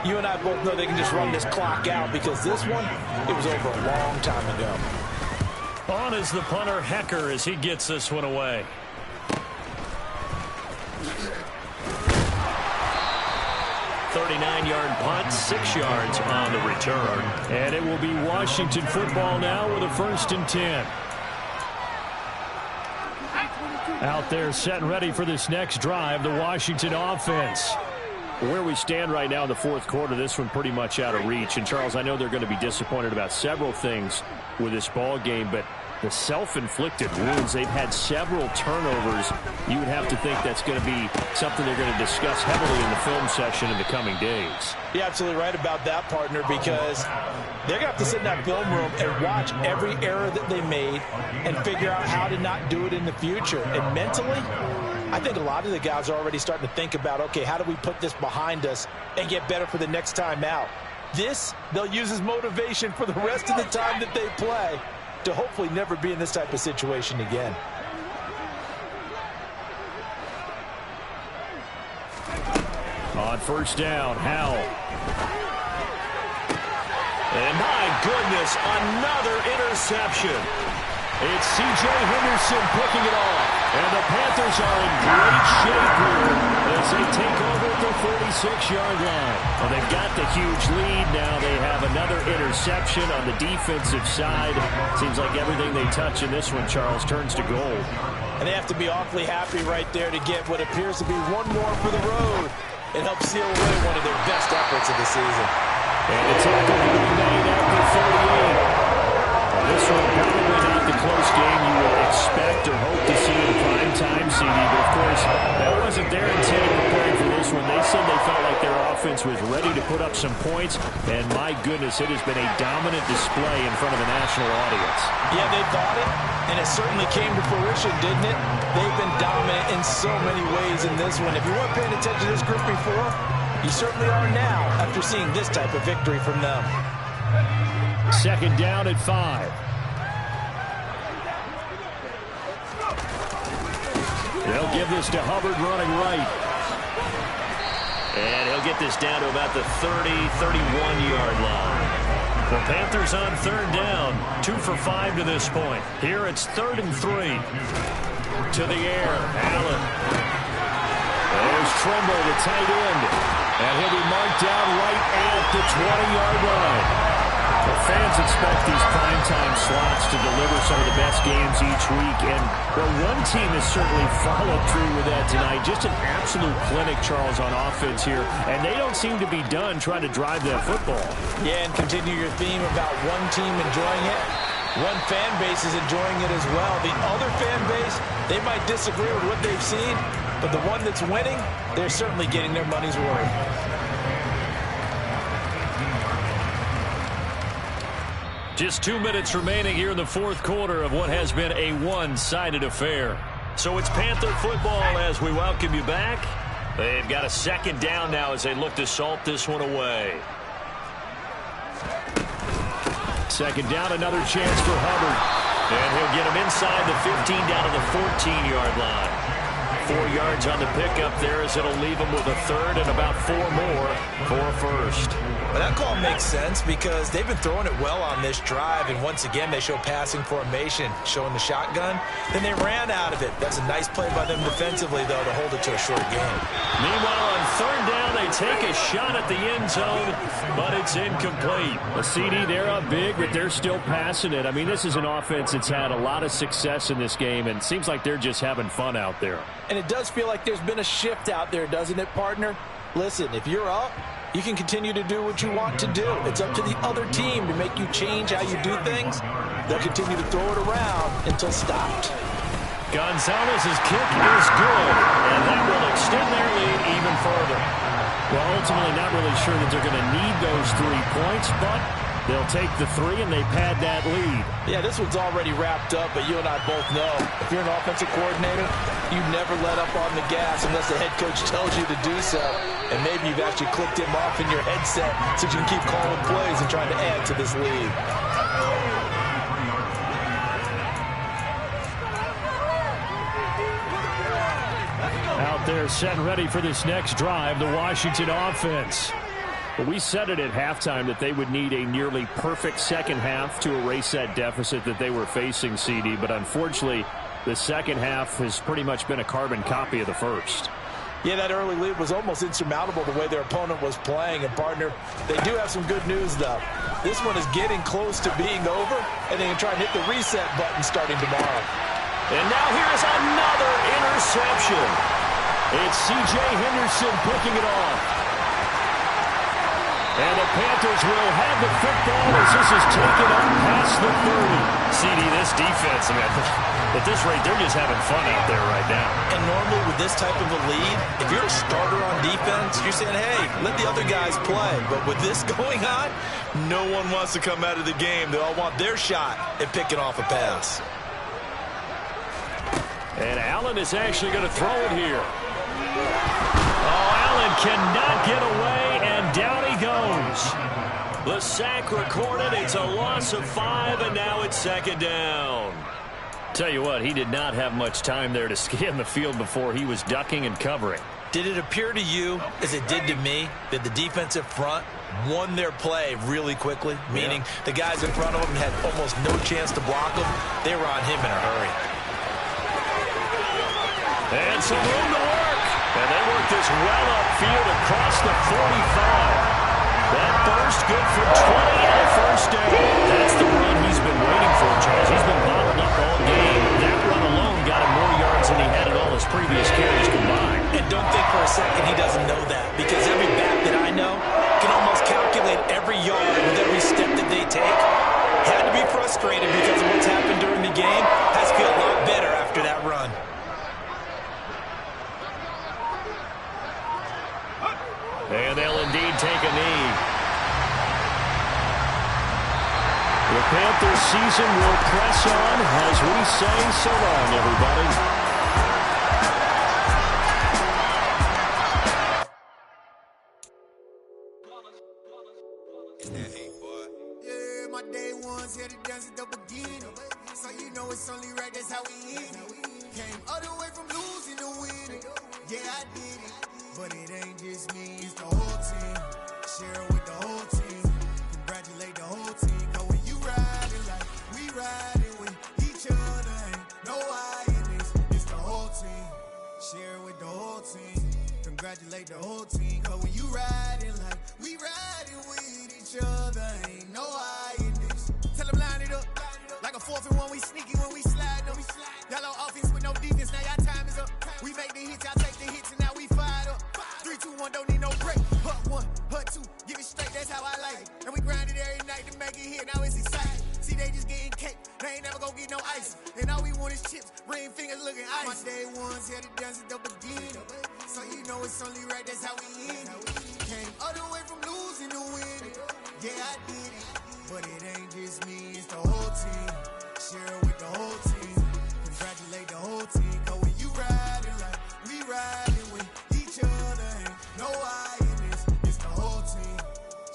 Speaker 5: you and I both know they can just run this clock out because this one, it was over a long time ago.
Speaker 4: On is the punter, Hecker, as he gets this one away. .39-yard punt, 6 yards on the return. And it will be Washington football now with a 1st and 10. Out there set and ready for this next drive, the Washington offense. Where we stand right now in the 4th quarter, this one pretty much out of reach. And, Charles, I know they're going to be disappointed about several things with this ball game, but the self-inflicted wounds, they've had several turnovers. You would have to think that's going to be something they're going to discuss heavily in the film session in the coming days.
Speaker 5: You're absolutely right about that, partner, because they're going to have to sit in that film room and watch every error that they made and figure out how to not do it in the future. And mentally, I think a lot of the guys are already starting to think about, okay, how do we put this behind us and get better for the next time out? This, they'll use as motivation for the rest of the time that they play to hopefully never be in this type of situation again.
Speaker 4: On 1st down, Howell. And my goodness, another interception. It's C.J. Henderson picking it off. And the Panthers are in great shape here as they take over at the 46-yard line. Well, they've got the huge lead now. They have another interception on the defensive side. Seems like everything they touch in this one, Charles, turns to gold.
Speaker 5: And they have to be awfully happy right there to get what appears to be one more for the road and help seal away one of their best efforts of the season.
Speaker 4: And the tackle will be made at the 38. This one probably not the close game you would expect or hope to see in prime time, CD, but of course, that wasn't their intent preparing for this one. They said they felt like their offense was ready to put up some points, and my goodness, it has been a dominant display in front of the national audience.
Speaker 5: Yeah, they thought it, and it certainly came to fruition, didn't it? They've been dominant in so many ways in this one. If you weren't paying attention to this group before, you certainly are now after seeing this type of victory from them.
Speaker 4: Second down at 5. They'll give this to Hubbard running right.
Speaker 6: And he'll get this down to about the 30, 31-yard line. The Panthers on third down. 2 for 5 to this point.
Speaker 4: Here it's 3rd and 3. To the air. Allen. There's Tremble, the tight end. And he'll be marked down right at the 20-yard line. The fans expect these primetime slots to deliver some of the best games each week. And well, one team has certainly followed through with that tonight. Just an absolute clinic, Charles, on offense here. And they don't seem to be done trying to drive that football.
Speaker 5: Yeah, and continue your theme about one team enjoying it. One fan base is enjoying it as well. The other fan base, they might disagree with what they've seen, but the one that's winning, they're certainly getting their money's worth.
Speaker 4: Just 2 minutes remaining here in the fourth quarter of what has been a one-sided affair.
Speaker 6: So it's Panther football as we welcome you back. They've got a second down now as they look to salt this one away.
Speaker 4: Second down, another chance for Hubbard.
Speaker 6: And he'll get him inside the 15 down to the 14-yard line. 4 yards on the pickup there as it'll leave him with a third and about 4 more for a first.
Speaker 5: Well, that call makes sense because they've been throwing it well on this drive, and once again they show passing formation, showing the shotgun. Then they ran out of it. That's a nice play by them defensively, though, to hold it to a short game.
Speaker 6: Meanwhile, on third down, they take a shot at the end zone, but it's incomplete.
Speaker 4: A CD, they're up big, but they're still passing it. I mean, this is an offense that's had a lot of success in this game, and it seems like they're just having fun out there.
Speaker 5: And it does feel like there's been a shift out there, doesn't it, partner? Listen, if you're up, you can continue to do what you want to do. It's up to the other team to make you change how you do things. They'll continue to throw it around until stopped.
Speaker 4: Gonzalez's kick is good, and that will extend their lead even further. Well, ultimately not really sure that they're going to need those 3 points, but they'll take the 3 and they pad that lead.
Speaker 5: Yeah, this one's already wrapped up, but you and I both know if you're an offensive coordinator, you never let up on the gas unless the head coach tells you to do so. And maybe you've actually clicked him off in your headset so you can keep calling plays and trying to add to this lead.
Speaker 4: Out there set and ready for this next drive, the Washington offense. But we said it at halftime that they would need a nearly perfect second half to erase that deficit that they were facing, CD. But unfortunately, the second half has pretty much been a carbon copy of the first.
Speaker 5: Yeah, that early lead was almost insurmountable the way their opponent was playing. And, partner, they do have some good news, though. This one is getting close to being over, and they can try and hit the reset button starting tomorrow.
Speaker 6: And now here's another interception.
Speaker 4: It's C.J. Henderson picking it off. And the Panthers will have the football as this is taken up past the 30.
Speaker 6: CD, this defense, man, at this rate, they're just having fun out there right now.
Speaker 5: And normally with this type of a lead, if you're a starter on defense, you're saying, hey, let the other guys play. But with this going on, no one wants to come out of the game. They all want their shot at picking off a pass.
Speaker 6: And Allen is actually going to throw it here. Oh, Allen cannot get away, and down he goes. The sack recorded. It's a loss of 5, and now it's second down.
Speaker 4: Tell you what, he did not have much time there to scan the field before he was ducking and covering.
Speaker 5: Did it appear to you, as it did to me, that the defensive front won their play really quickly? Meaning the guys in front of them had almost no chance to block him. They were on him in a hurry.
Speaker 6: And some room to work. And they work this well upfield across the 45. That burst good for 20 and a first down.
Speaker 4: That's the run he's been waiting for, Charles. He's been bottled up all game. That run alone got him more yards than he had in all his previous carries combined.
Speaker 5: And don't think for a second he doesn't know that, because every back that I know can almost calculate every yard with every step that they take. Had to be frustrated because of what's happened during the game. Has to feel a lot better after that run.
Speaker 6: And they'll indeed take a knee.
Speaker 4: The Panthers season will press on as we say so long, everybody.
Speaker 7: Yeah, my day ones here to dance at the beginning. So you know it's only right, that's how we end it. Came all the way from losing to winning. Yeah, I did it. But it ain't just me, it's the whole team. Share it with the whole team. Congratulate the whole team. Cause when you riding like we riding with each other, ain't no I in this. It's the whole team. Share it with the whole team. Congratulate the whole team. Cause when you riding like we riding with each other, ain't no I in this. Tell them line it up. Like a 4th and 1, we sneaky when we slide them. Y'all on offense with no defense, now y'all time is up. We make the hits, y'all take the hits, and now we fired up. 3, 2, 1, don't need no break. Hut 1, hut 2, give it straight, that's how I like it. And we grind it every night to make it here, now it's exciting. See, they just getting cake, they ain't never gonna get no ice. And all we want is chips, ring fingers looking ice. My day ones here to dance at the beginning. So you know it's only right, that's how we end it. Came all the way from losing to winning. Yeah, I did it. But it ain't just me, it's the whole team. Share it with the whole team. Congratulate the whole team. Cause when you riding like we riding with each other, ain't no I in this. It's the whole team.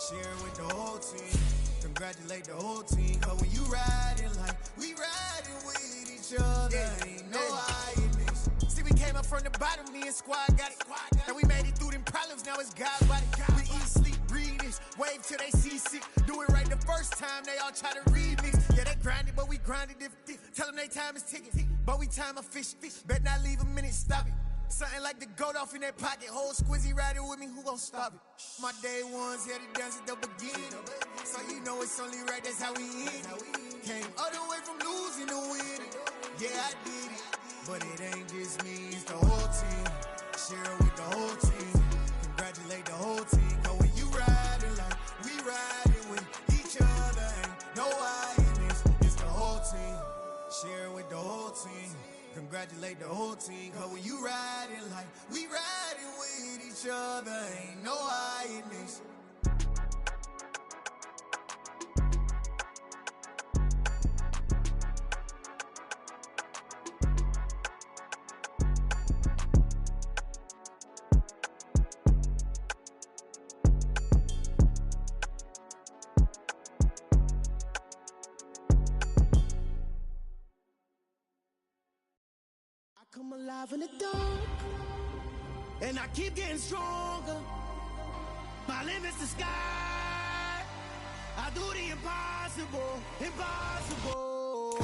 Speaker 7: Share it with the whole team. Congratulate the whole team. Cause when you riding like we riding with each other, ain't no I in this. See, we came up from the bottom, me and squad got it. And we made it through them problems, now it's God body. We eat, sleep, breathe this, wave till they see sick. Do it right the first time, they all try to remix. Yeah, they grinded, but we grinded different. Tell them they time is ticking, but we time a fish. Bet not leave a minute, stop it. Something like the goat off in that pocket. Whole squizzy riding with me, who gon' stop it? My day ones here to dance at the beginning. So you know it's only right, that's how we end it. Came all the way from losing to winning. Yeah, I did it. But it ain't just me, it's the whole team. Share it with the whole team. Congratulate the whole team. Cause when you riding like we riding with each other, ain't no I in this. It's the whole team. Share it with the whole team. Congratulate the whole team. Cause when you riding like we riding with each other, ain't no I in this.
Speaker 2: Come alive in the dark, and I keep getting stronger. My limit's the sky. I do the impossible, impossible.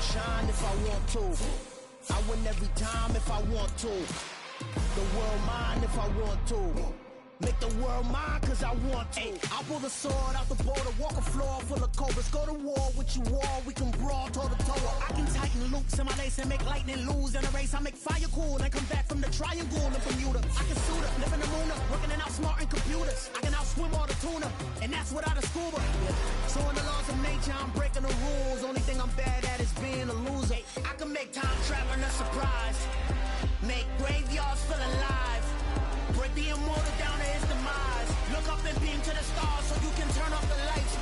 Speaker 2: Shine if I want to. I win every time if I want to. The world mine if I want to. Make the world mine cause I want to. I'll pull the sword out the border, walk a floor full of cobras. Go to war with you all, we can brawl toe to toe. I can tighten loops in my lace and make lightning lose in a race. I make fire cool and come back from the triangle in Bermuda. I can suit up, live in the moon up, working and outsmarting computers. I can outswim all the tuna, and that's without a scuba. So in the laws of nature, I'm breaking the rules. Only thing I'm bad at is being a loser. I can make time traveling a surprise, make graveyards feel alive. Break the immortal down to his demise. Look up and beam to the stars so you can turn off the lights.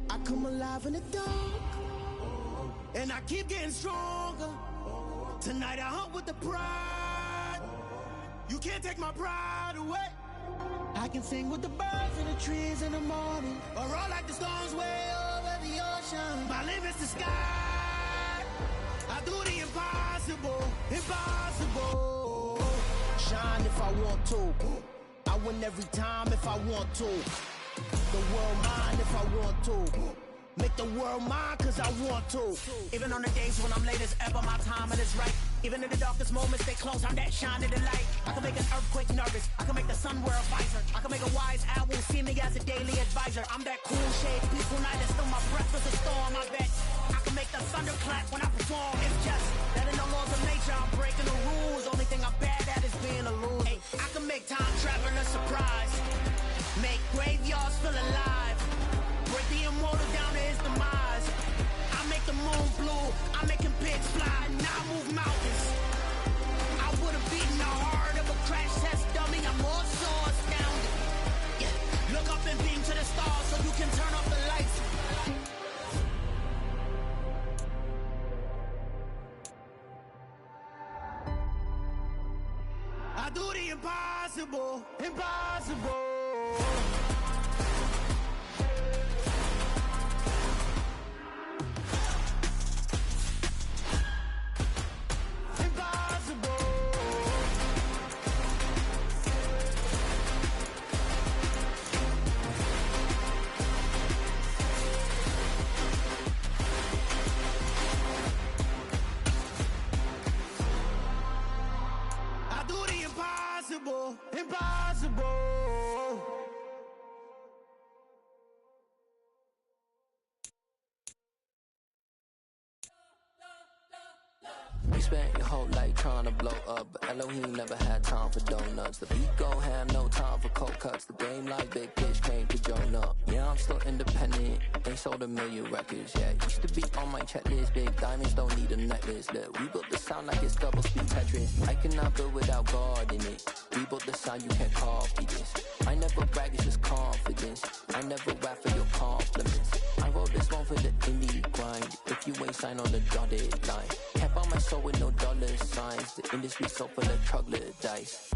Speaker 2: I come alive in the dark, and I keep getting stronger. Tonight I hunt with the pride. You can't take my pride away. I can sing with the birds and the trees in the morning, or roll like the storms way over the ocean. My limit's the sky. I do the impossible, impossible. Shine if I want to. I win every time if I want to. The world mine if I want to. Make the world mine cause I want to. Even on the days when I'm late as ever, my timing is right. Even in the darkest moments, stay close, I'm that shining the light. I can make an earthquake nervous, I can make the sun wear a visor. I can make a wise owl see me as a daily advisor. I'm that cool shade, peaceful night, and still my breath is a storm, I bet. I can make the thunder clap when I perform. It's just that in the laws of nature, I'm breaking the rules. Only thing I'm bad at is being a loser. I can make time traveling a surprise, make graveyards feel alive. Break the immortal down to his demise. I make the moon blue, I'm making pigs fly, now I move mountains. I would've beaten the heart of a crash test dummy, I'm more so astounded. Yeah. Look up and beam to the stars so you can turn off impossible, impossible. Impossible.
Speaker 8: You spent your whole life trying to blow up, but Elohim never had time for donuts. The beat gon' have no time for cold cuts. The game like Big Fish came to join up. Yeah, I'm still independent, ain't sold a million records yet. Used to be on my checklist, big diamonds don't need a necklace. Look, we built the sound like it's double speed Tetris. I cannot build without God in it. We built the sound, you can't copy this. I never brag, it's just confidence. I never rap for your compliments. I wrote this one for the indie grind. If you ain't signed on the dotted line, can't buy my soul with no dollar signs. The industry so full of troglodytes.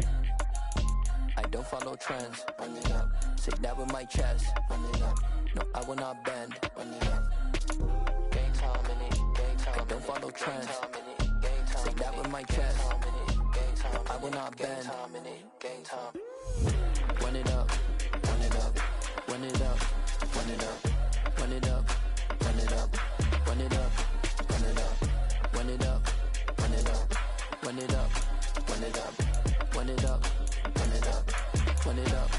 Speaker 8: I don't follow trends. Run it up. Say that with my chest. Run it up. No, I will not bend. Run it up. Gang time in it. Gang time. I don't follow trends. Say that with my chest. No, I will not bend. Gang time. Run it up. Run it up. Run it up. Run it up. Run it up. Run it up. Run it up. Run it up. Run it up. Run it up. Run it up. Run it up. Run it up. Run it up. Run it up.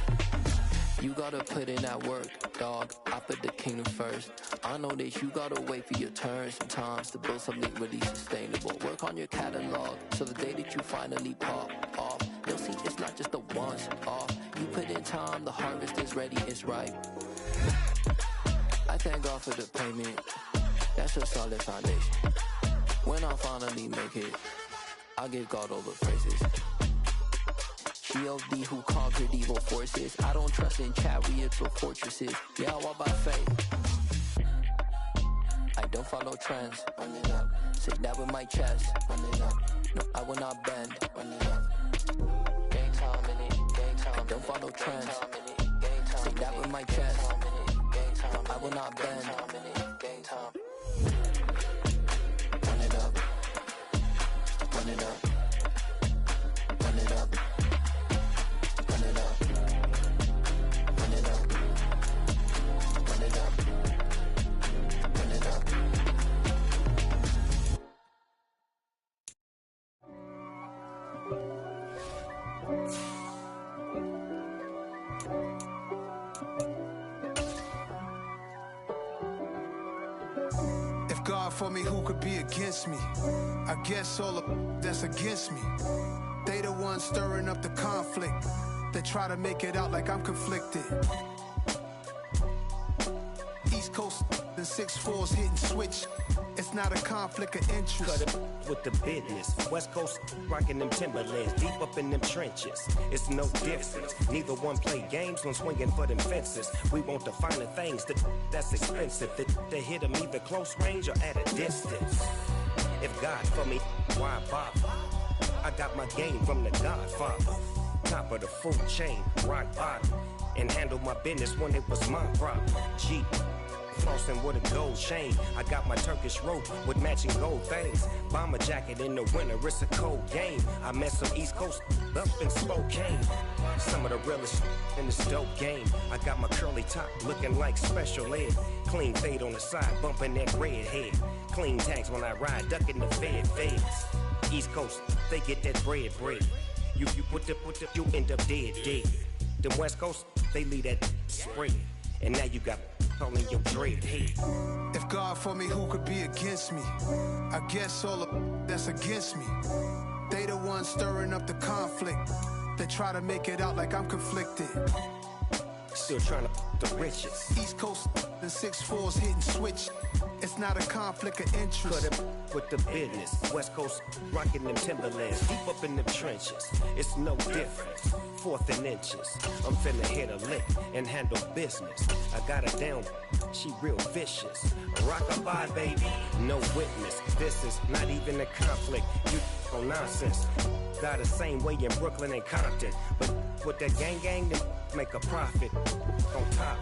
Speaker 8: You gotta put in that work, dog. I put the kingdom first. I know that you gotta wait for your turn sometimes to build something really sustainable. Work on your catalog so the day that you finally pop off, you'll see it's not just a once off. You put in time, the harvest is ready, it's ripe. I thank God for the payment. That's a solid foundation. When I finally make it, I'll give God all the praises. G.O.D. who conquered evil forces. I don't trust in chariots or fortresses. Yeah, I walk by faith. I don't follow trends. Run it up. Say that with my chest. Run it up. No, I will not bend. Run it up. Gang time in it. Gang time. I don't follow trends. Say that with my chest. No, I will not bend. Gang time. Run it up. Run it up. Run it up. Run it up. Run it up. Run it up. Run it up.
Speaker 2: If God for me, who could be against me? I guess all of that's against me. They the ones stirring up the conflict. They try to make it out like I'm conflicted. East Coast and 6'4's hitting switch. It's not a conflict of interest.
Speaker 9: Cut it with the business. West Coast rocking them Timberlands, deep up in them trenches. It's no difference. Neither one play games when swinging for them fences. We want the finer things that's expensive. They hit them either close range or at a distance. If God for me, why bother? I got my game from the Godfather. Top of the food chain, rock bottom. And handle my business when it was my problem. Jeep. Flossing with a gold chain. I got my Turkish rope with matching gold things. Bomber jacket in the winter, it's a cold game. I met some East Coast up in Spokane. Some of the realest in this dope game. I got my curly top looking like special ed. Clean fade on the side, bumping that red head. Clean tags when I ride, ducking the feds. East Coast, they get that bread. You you end up dead. Them West Coast, they leave that spread. And now you got all in your dread head.
Speaker 2: If God for me, who could be against me? I guess all of that's against me. They the ones stirring up the conflict. They try to make it out like I'm conflicted.
Speaker 9: Still trying to the riches.
Speaker 2: East Coast and 6'4's hitting switch. It's not a conflict of interest.
Speaker 9: Cut it with the business. West Coast rocking them Timberlands, deep up in them trenches. It's no difference. 4th and inches. I'm finna hit a lick and handle business. I got her down, she real vicious. Rock-a-bye, baby, no witness. This is not even a conflict. You on nonsense. die the same way in Brooklyn and Compton. But with that gang, them make a profit. On top,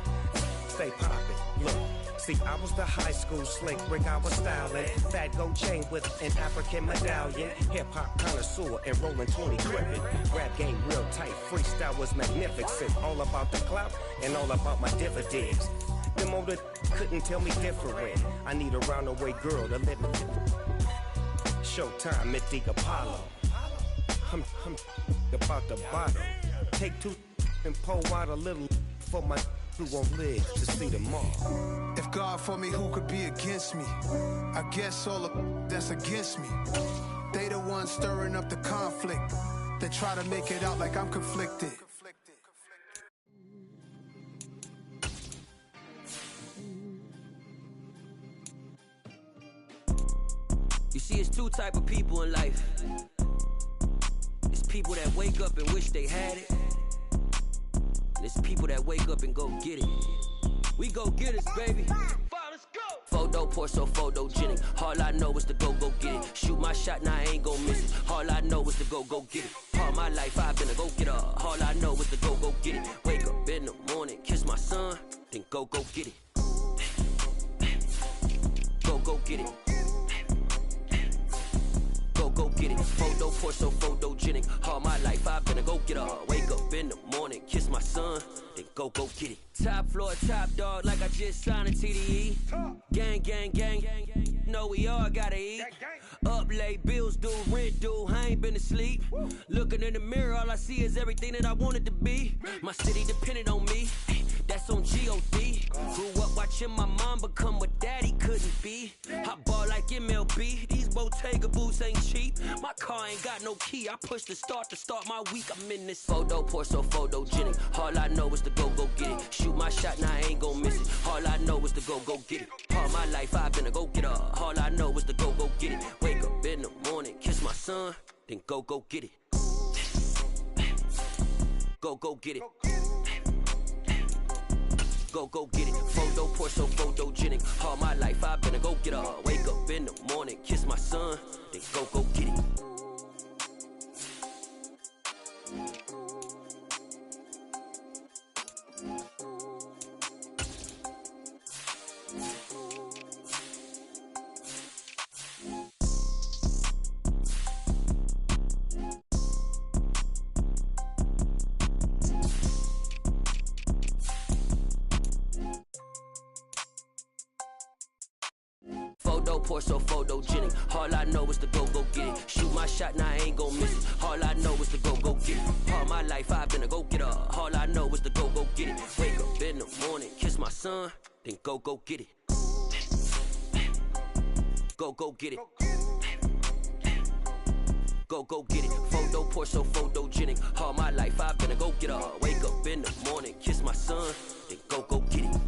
Speaker 9: stay poppin'. Look. See, I was the high school slick Rick, I was styling. Fat gold chain with an African medallion. Hip-hop connoisseur and rolling 20 gripping. Rap game real tight, freestyle was magnificent. All about the clout and all about my dividends. Them older couldn't tell me different. I need a roundaway girl to live in. Showtime at the Apollo. I'm about the bottle. Take two and pour out a little for my who won't live to see tomorrow.
Speaker 2: If God for me, who could be against me? I guess all of that's against me. They the ones stirring up the conflict. They try to make it out like I'm conflicted.
Speaker 1: You see, it's two type of people in life. It's people that wake up and wish they had it. And it's people that wake up and go get it. We go get it, baby. Let's go. Photo pour so photogenic. All I know is to go get it. Shoot my shot, now I ain't gon' miss it. All I know is to go get it. All my life I've been a go getter. All I know is to go get it. Wake up in the morning, kiss my son, then go get it. Go get it. Go get it. Photo pour so photogenic. All my life I've been a go getter. Wake up in the morning, kiss my son, then go get it. Top floor, top dog, like I just signed a TDE. Gang. Know we all gotta eat. Up late, bills due, rent due, I ain't been asleep. Looking in the mirror, all I see is everything that I wanted to be. My city depended on me. That's on G.O.D. Grew up watching my mom become what daddy couldn't be. I ball like MLB, these Bottega boots ain't cheap. My car ain't got no key, I push the start to start my week. I'm in this photo pour so photogenic. All I know is to go get it. Shoot my shot, now I ain't gon' miss it. All I know is to go get it. All my life I've been a go getter. All I know is to go get it. Wake up in the morning, kiss my son, then go get it. Go get it. Go get it. Photo pour so photogenic. All my life I've been a go getter. Wake up in the morning, kiss my son, then go get it. Pour so photogenic. All I know is to go get it. Shoot my shot, now I ain't gon' miss it. All I know is to go get it. All my life I've been a go getter. All I know is to go get it. Wake up in the morning, kiss my son, then go get it. Go get it. Go get it. Photo pour so photogenic. All my life I've been a go getter. Wake up in the morning, kiss my son, then go get it.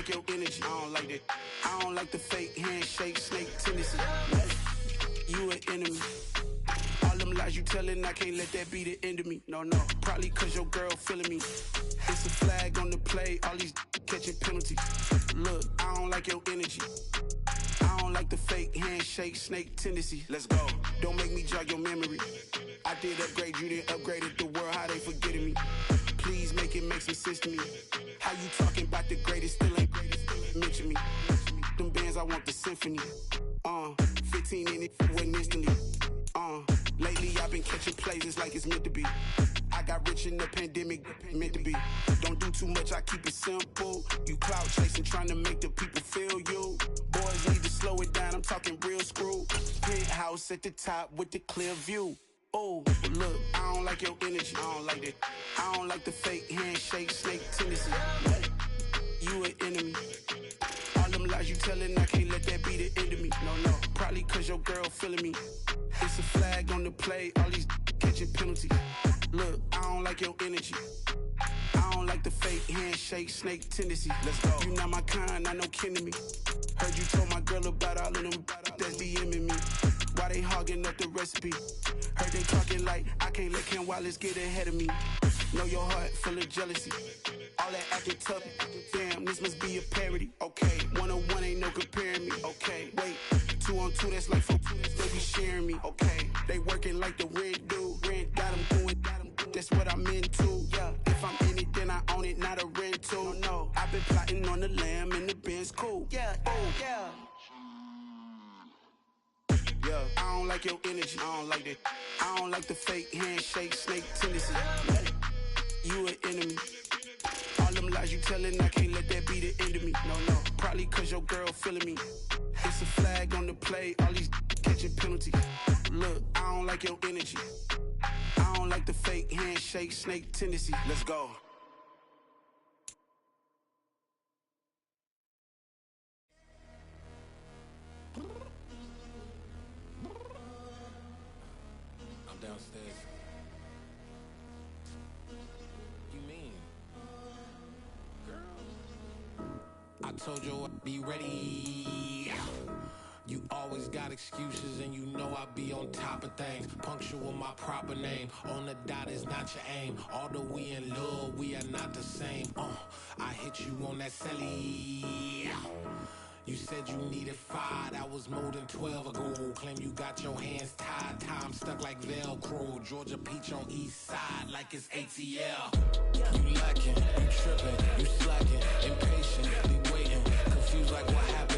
Speaker 2: Your energy, I don't like that. I don't like the fake handshake, snake tendency. You an enemy. All them lies you telling, I can't let that be the end of me. No, probably cause your girl feeling me. It's a flag on the play, all these catching penalties. Look, I don't like your energy. I don't like the fake handshake, snake tendency. Let's go. Don't make me jog your memory. I did upgrade, you didn't upgrade it. The world, how they forgetting me. Please make it make some sense to me. How you talking about the greatest, still ain't greatest, mention me. Them bands, I want the symphony. 15 in it, wasn't instantly. Lately I've been catching plays, it's like it's meant to be. I got rich in the pandemic, meant to be. Don't do too much, I keep it simple. You clout chasing, trying to make the people feel you. Boys need to slow it down, I'm talking real screw. Penthouse at the top with the clear view. Oh, look, I don't like your energy, I don't like that. I don't like the fake handshake, snake tendency. You an enemy. All them lies you telling, I can't let that be the end of me. No, probably cause your girl feeling me. It's a flag on the play, all these catching penalties.
Speaker 10: Look, I don't like your energy. I don't like the fake handshake, snake tendency. Let's go. You not my kind, not no kin to me. Heard you told my girl about all of them that's DMing me. Why they hogging up the recipe? Heard they talking like I can't let Ken Wallace get ahead of me. Know your heart full of jealousy. All that acting tough. Damn, this must be a parody. Okay, 1-on-1 ain't no comparing me. Okay, wait, 2-on-2 that's like 4. They be sharing me. Okay, they working like the red dude. Rent got them doing. That's what I'm into. Yeah, if I'm in it, then I own it, not a rental. No, I've been plotting on the lamb and the Benz cool. Yeah, oh yeah. Yeah, I don't like your energy. I don't like that. I don't like the fake handshake, snake tendency. You an enemy. All them lies you telling, I can't let that be the end of me. No, probably cause your girl feeling me. It's a flag on the play, all these catching penalties. Look, I don't like your energy. I don't like the fake handshake, snake tendency. Let's go.
Speaker 11: I'm downstairs. You mean? Girl. I told you I'd be ready. You always got excuses and you know I be on top of things. Punctual my proper name. On the dot is not your aim. Although we in love, we are not the same. I hit you on that celly. You said you needed 5, that was more than 12 ago. Claim you got your hands tied, time stuck like Velcro. Georgia Peach on east side like it's ATL. You lacking, you tripping, you slacking, impatient, be waiting, confused like what happened.